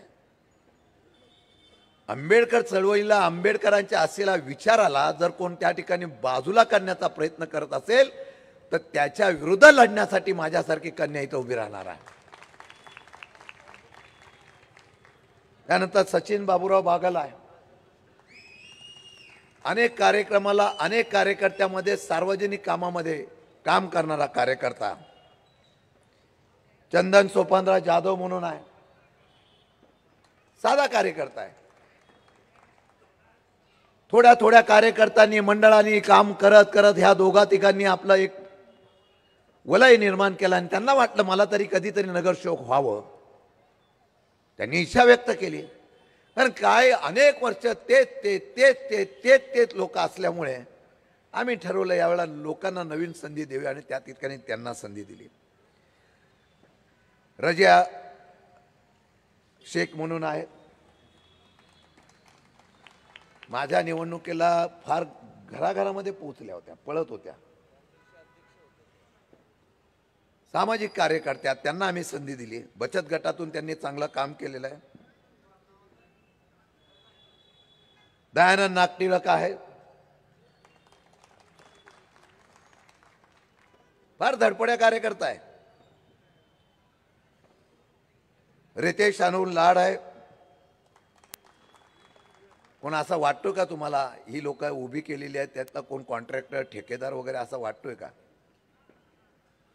आंबेडकर चळवळीला, आंबेडकरांच्या असलेल्या विचाराला जर कोण त्या ठिकाणी बाजूला करण्याचा प्रयत्न करत असेल तर त्याच्या विरुद्ध लढण्यासाठी माझ्यासारखी कन्या इथं उभी राहणार आहे. त्यानंतर सचिन बाबूराव बागल आहे, अनेक कार्यक्रमाला, अनेक कार्यकर्त्यामध्ये, सार्वजनिक कामामध्ये काम करणारा कार्यकर्ता. चंदन सोपानराव जाधव म्हणून आहे, साधा कार्यकर्ता आहे. थोड्या थोड्या कार्यकर्त्यांनी, मंडळांनी काम करत करत ह्या दोघा तिघांनी आपलं एक वलय निर्माण केला आणि त्यांना वाटलं मला तरी कधीतरी नगरसेवक व्हावं. त्यांनी इच्छा व्यक्त केली. कारण काय अनेक वर्ष तेच लोक असल्यामुळे आम्ही ठरवलं यावेळेला लोकांना नवीन संधी देऊया आणि त्या ठिकाणी त्यांना संधी दिली. रजिया शेख म्हणून आहेत, माझ्या निवडणुकीला फार घराघरामध्ये पोहोचल्या होत्या, पळत होत्या. सामाजिक कार्यकर्त्या, त्यांना आम्ही संधी दिली. बचत गटातून त्यांनी चांगलं काम केलेलं आहे. दयानंद नागटिळक आहे, फार धडपड्या कार्यकर्ता आहे. रितेश अनुल लाड आहे, कोण असं वाटतो का तुम्हाला ही लोक उभी केलेली आहेत त्यातला कोण कॉन्ट्रॅक्टर ठेकेदार वगैरे असं वाटतोय का?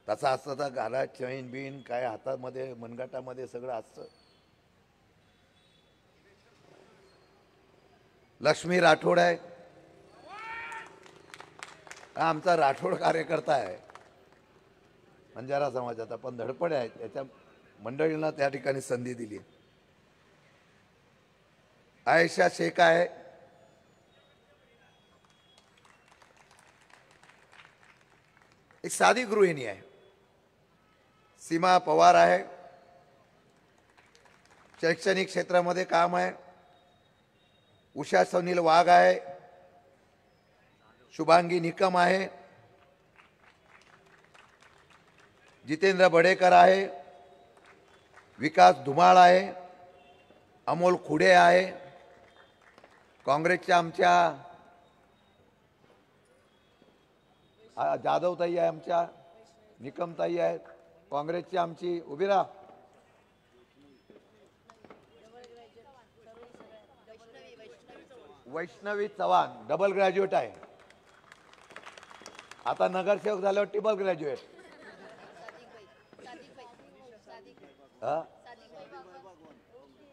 तसं असतं तर गाला चैन बिन काय हातामध्ये मनगटामध्ये सगळं असतं. लक्ष्मी राठोड आहे, हा आमचा राठोड कार्यकर्ता आहे बंजारा समाजाचा, पण धडपड आहे त्याच्या मंडळींना त्या ठिकाणी संधी दिली. आयशा शेख आहे, एक साधी गृहिणी आहे. सीमा पवार आहे, शैक्षणिक क्षेत्रामध्ये काम आहे. उषा सुनील वाघ आहे, शुभांगी निकम आहे, जितेंद्र बडेकर आहे, विकास धुमाळ आहे, अमोल खुडे आहे. काँग्रेसच्या आमच्या जाधवताई आहे, आमच्या निकमताई आहेत. काँग्रेसची आमची उभी राहा वैष्णवी चव्हाण डबल ग्रॅज्युएट आहे, आता नगरसेवक झाल्यावर ट्रिपल ग्रॅज्युएट.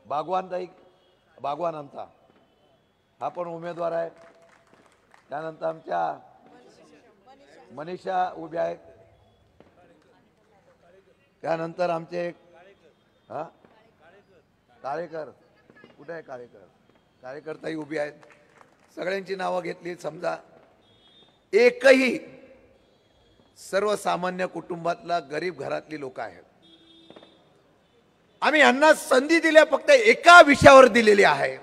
बागवानताई बागवान आमचा हा पण उमेदवार आहे. त्यानंतर आमच्या मनीषा उभ्या आहेत. त्यानंतर आमचे काळेकर कुठे आहे? काळेकरताई उभी आहेत. सगळ्यांची नावं घेतली. समजा एकही सर्वसामान्य कुटुंबातला गरीब घरातली लोक आहेत. आम्ही यांना संधी दिल्या फक्त एका विषयावर दिलेली आहे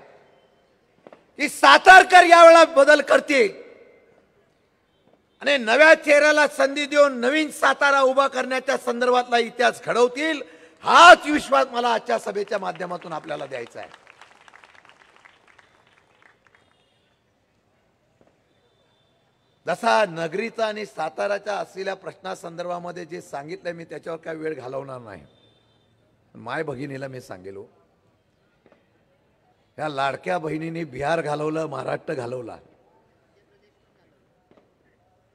की सातारकर यावेळेला बदल करतील आणि नव्या चेहऱ्याला संधी देऊन नवीन सातारा उभा करण्याच्या संदर्भातला इतिहास घडवतील. हाच विश्वास मला आजच्या सभेच्या माध्यमातून आपल्याला द्यायचा आहे. जसा नगरीचा आणि साताराच्या असलेल्या प्रश्नासंदर्भामध्ये जे सांगितलंय मी त्याच्यावर काय वेळ घालवणार नाही. माय भगिनीला मी सांगेलो, या लाडक्या बहिणींनी बिहार घालवलं, महाराष्ट्र घालवला.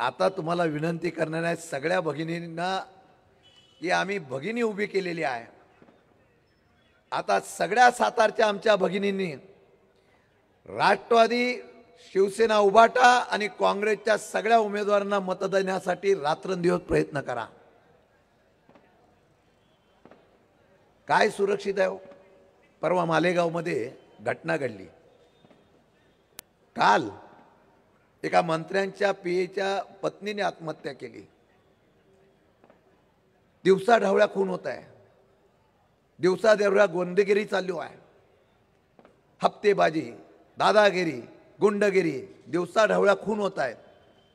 आता तुम्हाला विनंती करणार आहे सगळ्या भगिनींना की आम्ही भगिनी उभी केलेली आहे. आता सगळ्या सातारच्या आमच्या भगिनींनी राष्ट्रवादी, शिवसेना, उभाटा आणि काँग्रेसच्या सगळ्या उमेदवारांना मत देण्यासाठी रात्रंदिवस प्रयत्न करा. काय सुरक्षित आहे? परवा मालेगावमध्ये घटना घडली. काल एका मंत्र्यांच्या पीएच्या पत्नीने आत्महत्या केली. दिवसा ढवळ्या खून होत आहे, दिवसा ढवळ्या गोंडगिरी चालू आहे, हप्तेबाजी, दादागिरी, गुंडगिरी, दिवसा ढवळ्या खून होत आहेत.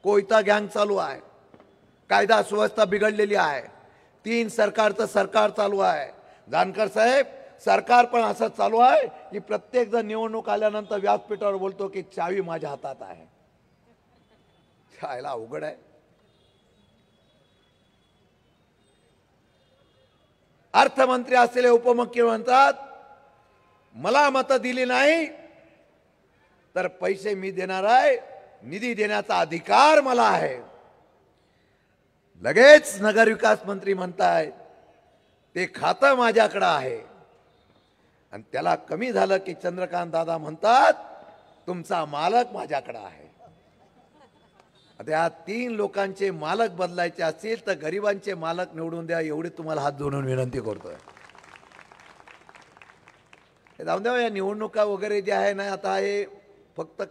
कोयता गँग चालू आहे, कायदा सुव्यवस्था बिघडलेली आहे, 3 सरकारचं सरकार चालू आहे. जानकर साहेब, सरकार पण असं चालू आहे की प्रत्येक जण निवडणूक आल्यानंतर व्यासपीठावर बोलतो की चावी माझ्या हातात आहे. छायला अवघड आहे. अर्थमंत्री असलेले उपमुख्यमंत्री म्हणतात मला मतं दिली नाही तर पैसे मी देणार आहे, निधी देण्याचा अधिकार मला आहे. लगेच नगरविकास मंत्री म्हणतायत ते खातं माझ्याकडे आहे. आणि त्याला कमी झालं की चंद्रकांत दादा म्हणतात तुमचा मालक माझ्याकडे आहे. आता या 3 लोकांचे मालक बदलायचे असतील तर गरिबांचे मालक निवडून द्या, एवढी तुम्हाला हात जोडून विनंती करतोय. हे जाऊन द्या, या निवडणुका वगैरे जे आहे ना, आता हे फक्त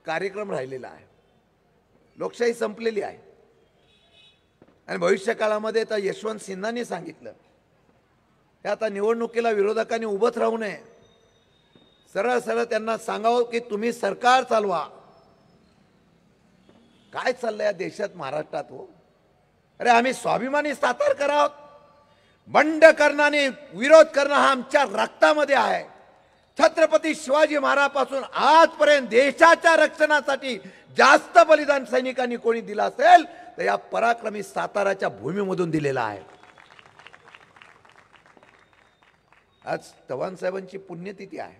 कार्यक्रम राहिलेला आहे. लोकशाही संपलेली आहे. आणि भविष्य काळामध्ये तर यशवंत सिन्हांनी सांगितलं हे आता निवडणुकीला विरोधकांनी उभंच राहू नये. सरळ सरळ त्यांना सांगावं की तुम्ही सरकार चालवा. काय चाललंय या देशात, महाराष्ट्रात? हो अरे, आम्ही स्वाभिमानी सातारकर आहोत. बंड करणं आणि विरोध करणं हा आमच्या रक्तामध्ये आहे. छत्रपती शिवाजी महाराजांपासून आजपर्यंत देशाच्या रक्षणासाठी जास्त बलिदान सैनिकांनी कोणी दिलं असेल तर या पराक्रमी साताराच्या भूमीमधून दिलेला आहे. आज चव्हाण साहेबांची पुण्यतिथी आहे.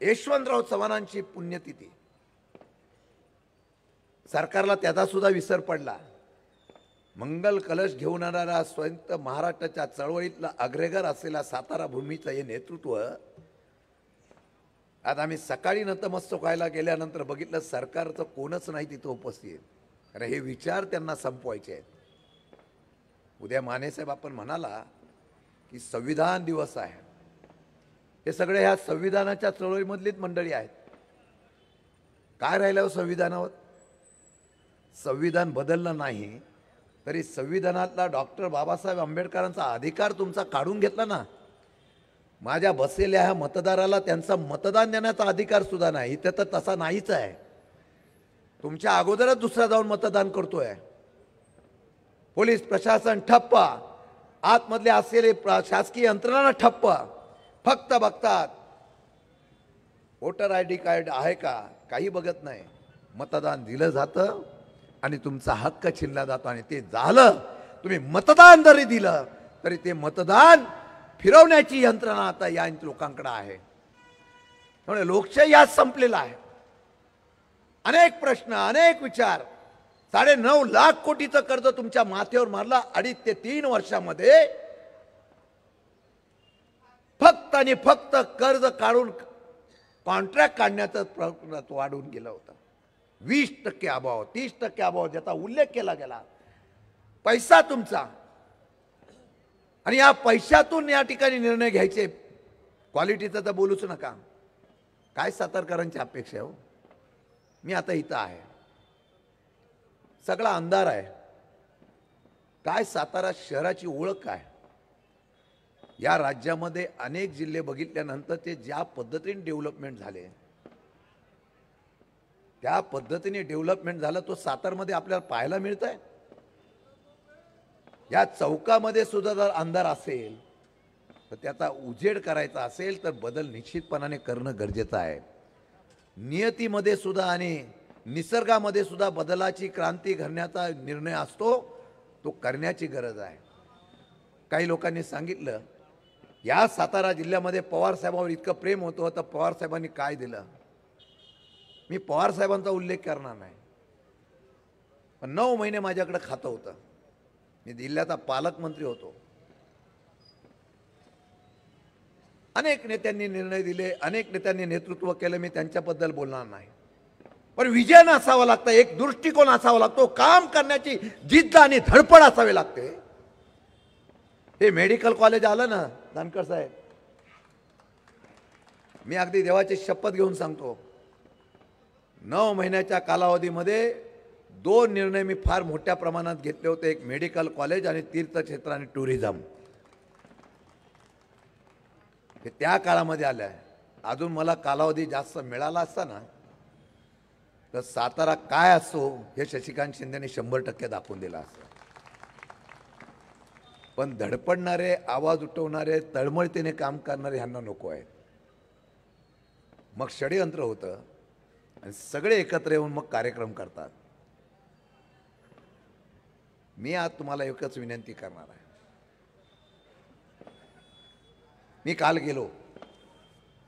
यशवंतराव चव्हाणांची पुण्यतिथी. सरकारला त्याचा सुद्धा विसर पडला. मंगल कलश घेऊन येणारा स्वतंत्र महाराष्ट्राच्या चळवळीतला अग्रेगर असलेला सातारा भूमीचं हे नेतृत्व आज आम्ही सकाळी नतमस्तक व्हायला गेल्यानंतर बघितलं सरकारचं कोणच नाही तिथं उपस्थित. अरे हे विचार त्यांना संपवायचे आहेत. उद्या मानेसाहेब आपण म्हणाला की संविधान दिवस आहे. हे सगळे ह्या संविधानाच्या चळवळीमधलीच मंडळी आहेत. काय राहिलं हो संविधानावर? संविधान बदललं नाही तरी संविधानातला डॉक्टर बाबासाहेब आंबेडकरांचा अधिकार तुमचा काढून घेतला ना. माझ्या बसलेल्या ह्या मतदाराला त्यांचा मतदान देण्याचा अधिकार सुद्धा नाही. इथं तर तसा नाहीच आहे. तुमच्या अगोदरच दुसरा जाऊन मतदान करतोय. पोलीस प्रशासन ठप्प, आतमधले असलेले शासकीय यंत्रणा ठप्प. फक्त बघतात वोटर ID कार्ड आहे का, काही बघत नाही. मतदान दिलं जातं आणि तुमचा हक्क छिनला जातो. आणि ते झालं, तुम्ही मतदान जरी दिलं तरी ते मतदान फिरवण्याची यंत्रणा आता या लोकांकडे आहे. त्यामुळे लोकशाही आज संपलेला आहे. अनेक प्रश्न, अनेक विचार. 9.5 लाख कोटीचं कर्ज तुमच्या माथ्यावर मारला 2.5 ते 3 वर्षामध्ये. फक्त आणि फक्त कर्ज काढून कॉन्ट्रॅक्ट काढण्याचं प्रयत्न वाढून गेलं होतं. 20% अभाव, 30% अभाव ज्याचा उल्लेख केला गेला. पैसा तुमचा आणि या पैशातून या ठिकाणी निर्णय घ्यायचे. क्वालिटीचं तर बोलूच नका. काय सातारकरांची अपेक्षा आहे हो? मी आता इथं आहे, सगळा अंधार आहे. काय सातारा शहराची ओळख काय? या राज्यामध्ये अनेक जिल्हे बघितल्यानंतर ते ज्या पद्धतीने डेव्हलपमेंट झाले, त्या पद्धतीने डेव्हलपमेंट झालं तो सातारमध्ये आपल्याला पाहायला मिळत आहे. या चौकामध्ये सुद्धा जर अंधार असेल तर त्याचा उजेड करायचा असेल तर बदल निश्चितपणाने करणं गरजेचं आहे. नियतीमध्ये सुद्धा आणि निसर्गामध्ये सुद्धा बदलाची क्रांती घडण्याचा निर्णय असतो, तो करण्याची गरज आहे. काही लोकांनी सांगितलं या सातारा जिल्ह्यामध्ये पवार साहेबांवर इतकं प्रेम होतं तर पवार साहेबांनी काय दिलं. मी पवार साहेबांचा उल्लेख करणार नाही, पण 9 महिने माझ्याकडे खातं होतं. मी जिल्ह्याचा पालकमंत्री होतो. अनेक नेत्यांनी निर्णय दिले, अनेक नेत्यांनी नेतृत्व केलं. मी त्यांच्याबद्दल बोलणार नाही, पण विजन असावा लागतं, एक दृष्टिकोन असावा लागतो, काम करण्याची जिद्द आणि धडपड असावी लागते. हे मेडिकल कॉलेज आलं ना जानकर साहेब, मी अगदी देवाची शपथ घेऊन सांगतो 9 महिन्याच्या कालावधीमध्ये 2 निर्णय मी फार मोठ्या प्रमाणात घेतले होते. एक मेडिकल कॉलेज आणि तीर्थक्षेत्र आणि टुरिझम. हे त्या काळामध्ये आलं आहे. अजून मला कालावधी जास्त मिळाला असता ना तर सातारा काय असतो हे शशिकांत शिंदेने 100% दाखवून दिला असतं. पण धडपडणारे, आवाज उठवणारे, तळमळतीने काम करणारे ह्यांना नको आहे. मग षडयंत्र होतं आणि सगळे एकत्र येऊन मग कार्यक्रम करतात. मी आज तुम्हाला एकच विनंती करणार आहे. मी काल गेलो,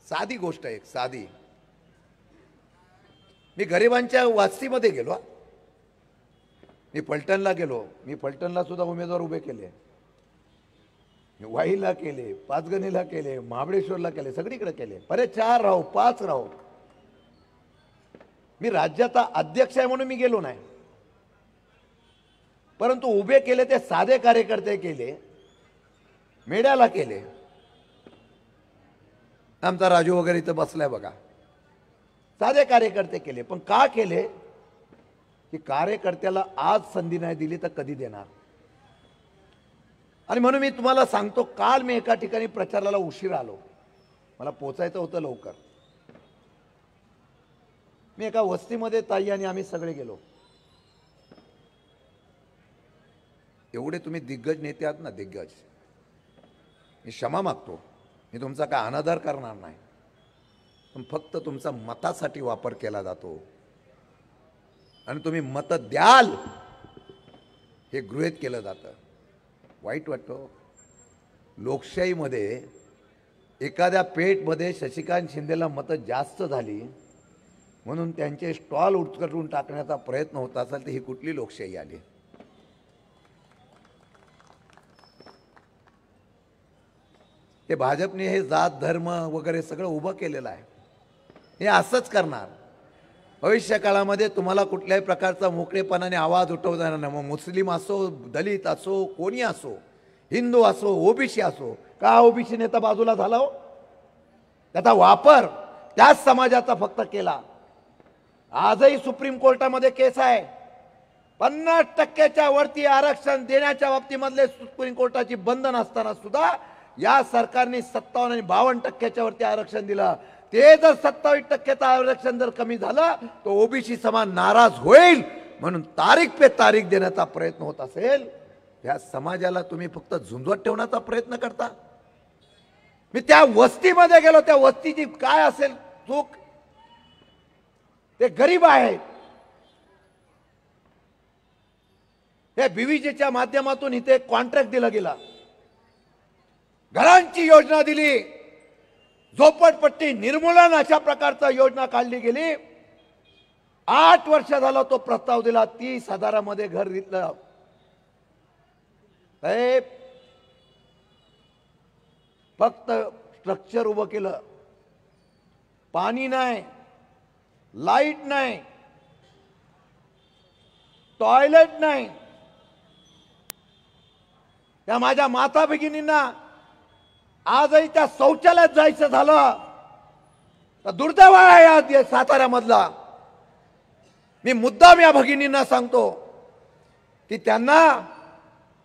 साधी गोष्ट आहे, साधी. मी गरिबांच्या वस्तीमध्ये गेलो. मी फलटणला गेलो. मी फलटणला सुद्धा उमेदवार उभे केले. मी वाईला केले, पाचगणीला केले, महाबळेश्वरला केले, सगळीकडे केले. अरे 4 राहो 5 राहो. मी राज्याचा अध्यक्ष आहे म्हणून मी गेलो नाही, परंतु उभे केले ते साधे कार्यकर्ते केले, मेड्याला केले. आमचा राजू वगैरे इथं बसलाय बघा. साधे कार्यकर्ते केले. पण का केले की कार्यकर्त्याला आज संधी नाही दिली तर कधी देणार. आणि म्हणून मी तुम्हाला सांगतो, काल मी एका ठिकाणी प्रचाराला उशीर आलो. मला पोचायचं होतं लवकर. मी एका वस्तीमध्ये ताई आणि आम्ही सगळे गेलो. एवढे तुम्ही दिग्गज नेते आहात ना, दिग्गज, मी क्षमा मागतो. मी तुमचा काय अनादर करणार नाही, पण फक्त तुमचा मतासाठी वापर केला जातो आणि तुम्ही मत द्याल हे गृहीत केलं जातं. वाईट वाटतं. लोकशाहीमध्ये एखाद्या पेठमध्ये शशिकांत शिंदेला मतं जास्त झाली म्हणून त्यांचे स्टॉल उचकटून टाकण्याचा प्रयत्न होत असेल तर ही कुठली लोकशाही आली? हे भाजपने हे जात धर्म वगैरे सगळं उभं केलेलं आहे. हे असंच करणार. भविष्य काळामध्ये तुम्हाला कुठल्याही प्रकारचा मोकळेपणाने आवाज उठवता येणार नाही. मग मुस्लिम असो, दलित असो, कोणी असो, हिंदू असो, ओबीसी असो. का ओबीसी नेता बाजूला झाला हो? त्याचा वापर त्याच समाजाचा फक्त केला. आजही सुप्रीम कोर्टामध्ये केस आहे. 50% वरती आरक्षण देण्याच्या बाबतीमधले सुप्रीम कोर्टाची बंधन असताना सुद्धा या सरकारने 57 आणि 52% वरती आरक्षण दिलं. ते जर 27% आरक्षण जर कमी झालं तर ओबीसी समाज नाराज होईल म्हणून तारीख पे तारीख देण्याचा प्रयत्न होत असेल. या समाजाला तुम्ही फक्त झुंजवत ठेवण्याचा प्रयत्न करता. मी त्या वस्तीमध्ये गेलो, त्या वस्तीची काय असेल चूक? ते गरीब आहेत. हे बीव्हीजेच्या माध्यमातून इथे कॉन्ट्रॅक्ट दिला गेला, घरांची योजना दिली, झोपडपट्टी निर्मूलन अशा प्रकारचा योजना काढली गेली. 8 वर्ष झाला तो प्रस्ताव दिला. 30,000मध्ये घर घेतलं. साहेब फक्त स्ट्रक्चर उभं केलं, पाणी नाही, लाईट नाही, टॉयलेट नाही. त्या माझ्या माता भगिनींना आजही त्या शौचालयात जायचं झालं तर दुर्दैव आहे आज साताऱ्यामधला. मी मुद्दाम या भगिनींना सांगतो की त्यांना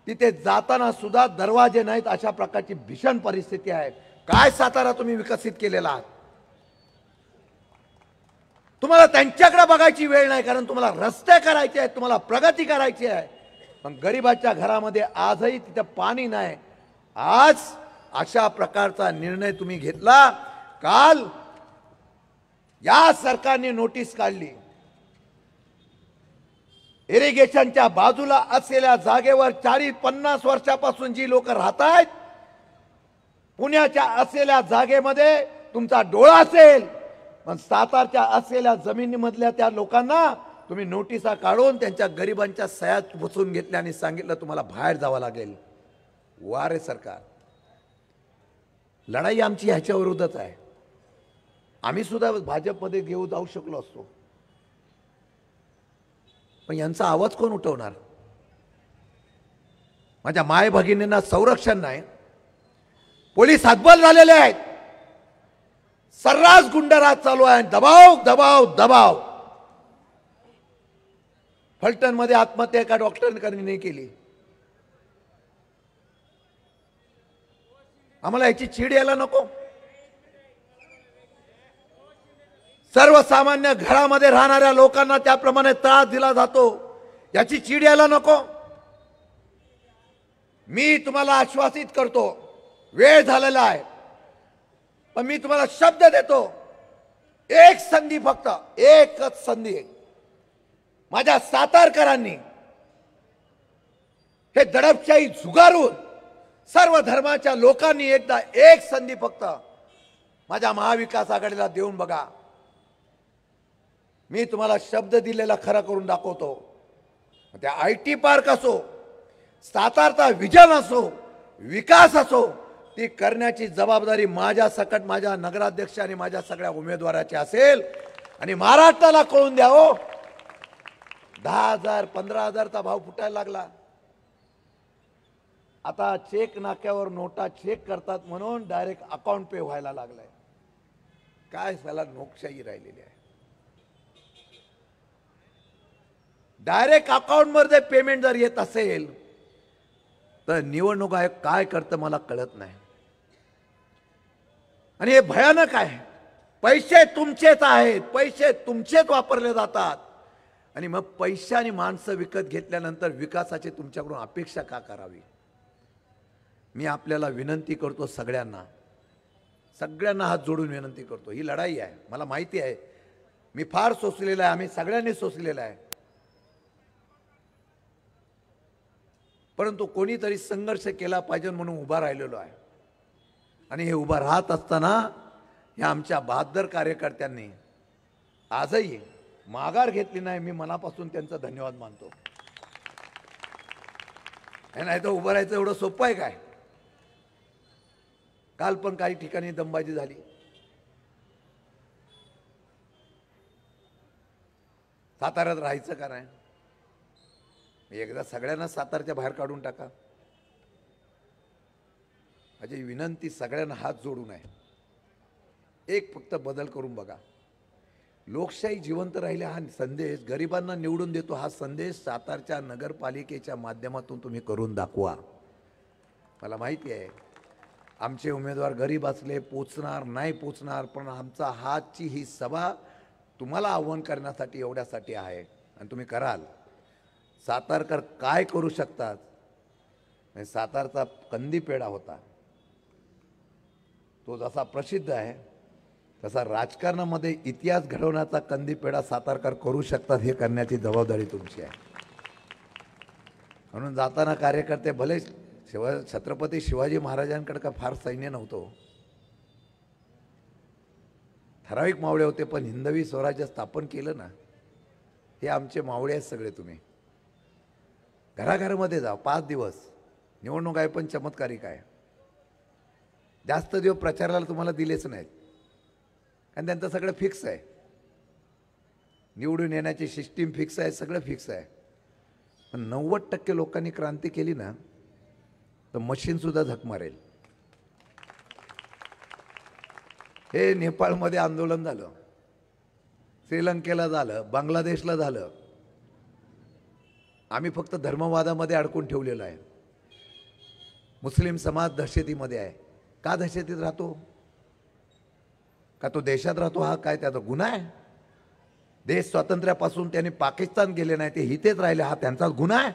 तिथे जाताना सुद्धा दरवाजे नाहीत, अशा प्रकारची भीषण परिस्थिती आहे. काय सातारा तुम्ही विकसित केलेला आहात? तुम्हाला त्यांच्याकडे बघायची वेळ नाही, कारण तुम्हाला रस्ते करायचे आहेत, तुम्हाला प्रगती करायची आहे. पण गरीबाच्या घरामध्ये आजही तिथे पाणी नाही. आज अशा प्रकारचा निर्णय तुम्ही घेतला. काल या सरकारने नोटीस काढली, इरिगेशनच्या बाजूला असलेल्या जागेवर 40-50 वर्षापासून जी लोक राहत आहेत, पुण्याच्या असलेल्या जागेमध्ये तुमचा डोळा असेल, पण सातारच्या असलेल्या जमिनीमधल्या त्या लोकांना तुम्ही नोटिसा काढून त्यांच्या गरिबांच्या सह्या बसवून घेतल्या आणि सांगितलं तुम्हाला बाहेर जावं लागेल. वा रे सरकार, लढाई आमची ह्याच्या विरोधात आहे. आम्ही सुद्धा भाजपमध्ये घेऊन जाऊ शकलो असतो, पण यांचा आवाज कोण उठवणार? माझ्या माय भगिनींना संरक्षण नाही, पोलीस हतबल झालेले आहेत, सर्रास गुंडराज चालू आहे, दबाव दबाव दबाव. फलटण मध्ये आत्महत्या एका डॉक्टरने केली. आम्हाला याची चीड यायला नको? सर्वसामान्य घरामध्ये राहणाऱ्या लोकांना त्याप्रमाणे त्रास दिला जातो, याची चीड यायला नको? मी तुम्हाला आश्वासित करतो, वेळ झालेला आहे, पण मी तुम्हाला शब्द देतो, एक संधी, फक्त एकच संधी. माझ्या सातारकरांनी हे दडपशाही झुगारून सर्व धर्माच्या लोकांनी एकदा एक संधी फक्त माझ्या महाविकास आघाडीला देऊन बघा. मी तुम्हाला शब्द दिलेला खरा करून दाखवतो. त्या IT पार्क असो, सातारचा विजन असो, विकास असो, ती करण्याची जबाबदारी माझ्या सकट माझ्या नगराध्यक्ष आणि माझ्या सगळ्या उमेदवाराची असेल. आणि महाराष्ट्राला कळून द्या हो, 10,000 15,000चा भाव फुटायला लागला. आता चेक नाक्यावर नोटा चेक करतात म्हणून डायरेक्ट अकाउंट पे व्हायला लागलाय. काय त्याला लोकशाही राहिलेली आहे? डायरेक्ट अकाउंट मध्ये पेमेंट जर येत असेल तर निवडणूक आयोग काय करतं मला कळत नाही. आणि हे भयानक आहे. पैसे तुमचेच आहेत, पैसे तुमचेच वापरले जातात. आणि मग पैसे आणि माणसं विकत घेतल्यानंतर विकासाची तुमच्याकडून अपेक्षा का करावी? मी आपल्याला विनंती करतो, सगळ्यांना हात जोडून विनंती करतो. ही लढाई आहे, मला माहिती आहे, मी फार सोसलेलं आहे, आम्ही सगळ्यांनी सोसलेलं आहे. परंतु कोणीतरी संघर्ष केला पाहिजे म्हणून उभा राहिलेलो आहे. आणि हे उभं राहत असताना या आमच्या बहादर कार्यकर्त्यांनी आजही माघार घेतली नाही. मी मनापासून त्यांचा धन्यवाद मानतो. हे नाही तर उभं राहायचं एवढं सोपं आहे काय? काल पण काही ठिकाणी दमबाजी झाली. साताऱ्यात राहायचं का नाही? एकदा सगळ्यांना सातारच्या बाहेर काढून टाका. माझी विनंती सगळ्यांना हात जोडून आहे, एक फक्त बदल करून बघा. लोकशाही जिवंत राहिल्या हा संदेश, गरिबांना निवडून देतो हा संदेश सातारच्या नगरपालिकेच्या माध्यमातून तुम्ही करून दाखवा. मला माहिती आहे आमचे उमेदवार गरीब असले पोचणार नाही पोचणार, पण आमचा हातची ही सभा तुम्हाला आव्हान करण्यासाठी एवढ्यासाठी आहे आणि तुम्ही कराल. सातारकर काय करू शकतात? सातारचा कंदी पेढा होता तो जसा प्रसिद्ध आहे तसा राजकारणामध्ये इतिहास घडवण्याचा कंदी पेढा सातारकर करू शकतात. हे करण्याची जबाबदारी तुमची आहे. म्हणून जाताना कार्यकर्ते भले छत्रपती शिवाजी महाराजांकडे का फार सैन्य नव्हतं, ठराविक मावळे होते, पण हिंदवी स्वराज्य स्थापन केलं ना, हे आमचे मावळे आहेत सगळे. तुम्ही घराघरामध्ये जा, 5 दिवस निवडणूक आहे पण चमत्कारिक आहे. जास्त दिवस प्रचाराला तुम्हाला दिलेच नाहीत कारण त्यांचं सगळं फिक्स आहे. निवडून येण्याची सिस्टीम फिक्स आहे, सगळं फिक्स आहे. पण 90% लोकांनी क्रांती केली ना तर मशीन सुद्धा झक मारेल. हे नेपाळमध्ये आंदोलन झालं, श्रीलंकेला झालं, बांगलादेशला झालं. आम्ही फक्त धर्मवादामध्ये अडकून ठेवलेलं आहे. मुस्लिम समाज दहशतीमध्ये आहे. का दहशतीत राहतो? का तो देशात राहतो हा काय त्याचा गुन्हा आहे? देश स्वातंत्र्यापासून त्यांनी पाकिस्तान गेले नाही, ते इथेच राहिले, हा त्यांचा गुन्हा आहे?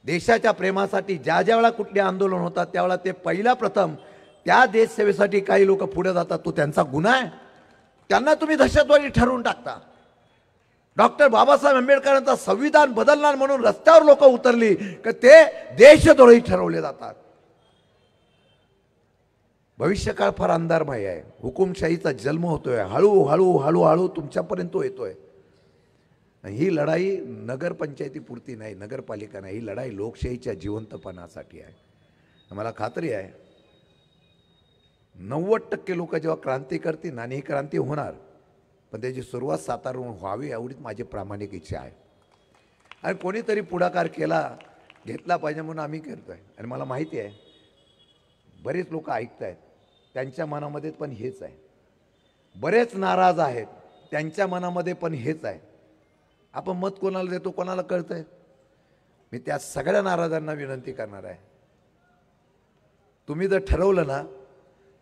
देशाच्या प्रेमासाठी ज्या ज्या वेळा कुठले आंदोलन होतात त्यावेळेला ते पहिला प्रथम त्या देशसेवेसाठी काही लोक पुढे जातात, तो त्यांचा गुन्हा आहे? त्यांना तुम्ही दहशतवादी ठरवून टाकता. डॉक्टर बाबासाहेब आंबेडकरांचा संविधान बदलणार म्हणून रस्त्यावर लोक उतरली की ते देशद्रोही ठरवले जातात. भविष्यकाळ फार अंधारमय आहे. हुकुमशाहीचा जन्म होतोय, हळूहळू हळूहळू तुमच्यापर्यंत तो येतोय. ही लढाई नगरपंचायतीपुरती नाही, नगरपालिका नाही, ही लढाई लोकशाहीच्या जिवंतपणासाठी आहे. मला खात्री आहे 90% लोक जेव्हा क्रांती करतील आणि ही क्रांती होणार, पण त्याची सुरुवात सातारहून व्हावी एवढीच माझी प्रामाणिक इच्छा आहे. आणि कोणीतरी पुढाकार घेतला पाहिजे म्हणून आम्ही करतोय. आणि मला माहिती आहे बरेच लोक ऐकत आहेत, त्यांच्या मनामध्ये पण हेच आहे. बरेच नाराज आहेत, त्यांच्या मनामध्ये पण हेच आहे. आपण मत कोणाला देतो कोणाला कळतंय? मी त्या सगळ्या नाराजांना विनंती करणार आहे, तुम्ही जर ठरवलं ना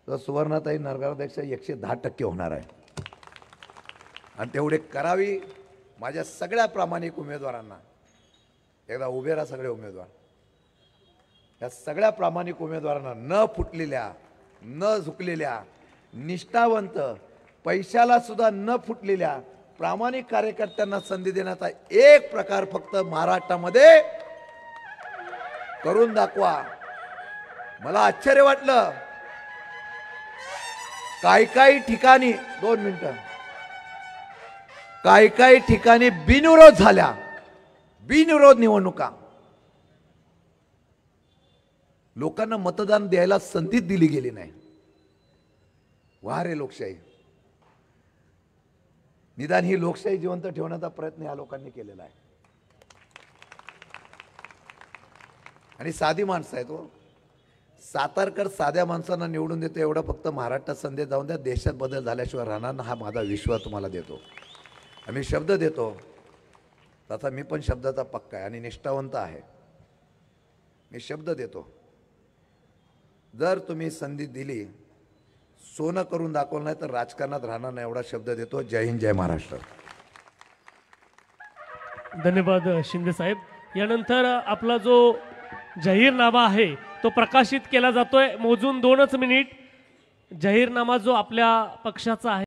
तर सुवर्णाताई नगराध्यक्ष 110% होणार आहे. आणि तेवढे करावी. माझ्या सगळ्या प्रामाणिक उमेदवारांना एकदा उभे राहा. सगळे उमेदवार, या सगळ्या प्रामाणिक उमेदवारांना न फुटलेल्या, न झुकलेल्या, निष्ठावंत, पैशाला सुद्धा न फुटलेल्या प्रामाणिक कार्यकर्त्यांना संधी देण्याचा एक प्रकार फक्त महाराष्ट्रामध्ये करून दाखवा. मला आश्चर्य वाटलं काही ठिकाणी 2 मिनिटं काही ठिकाणी बिनविरोध झाल्या, बिनविरोध निवडणुका. लोकांना मतदान द्यायला संधी दिली गेली नाही. वा रे लोकशाही. निदान ही लोकशाही जिवंत ठेवण्याचा प्रयत्न या लोकांनी केलेला आहे. आणि साधी माणसं आहेत हो. सातारकर साध्या माणसांना निवडून देतो एवढा फक्त महाराष्ट्रात संदेश जाऊन द्या. देशात बदल झाल्याशिवाय राहणार ना, हा माझा विश्वास तुम्हाला देतो. आम्ही शब्द देतो तसा मी पण शब्दाचा पक्का आहे आणि निष्ठावंत आहे. मी शब्द देतो, जर तुम्ही संधी दिली, सोनं करून दाखवलं नाही तर राजकारणात राहणार नाही, एवढा शब्द देतो. जय हिंद, जय महाराष्ट्र. धन्यवाद शिंदे साहेब. यानंतर आपला जो जाहीरनामा आहे तो प्रकाशित केला जातोय. मोजून 2च मिनिट. जाहीरनामा जो आपल्या पक्षाचा आहे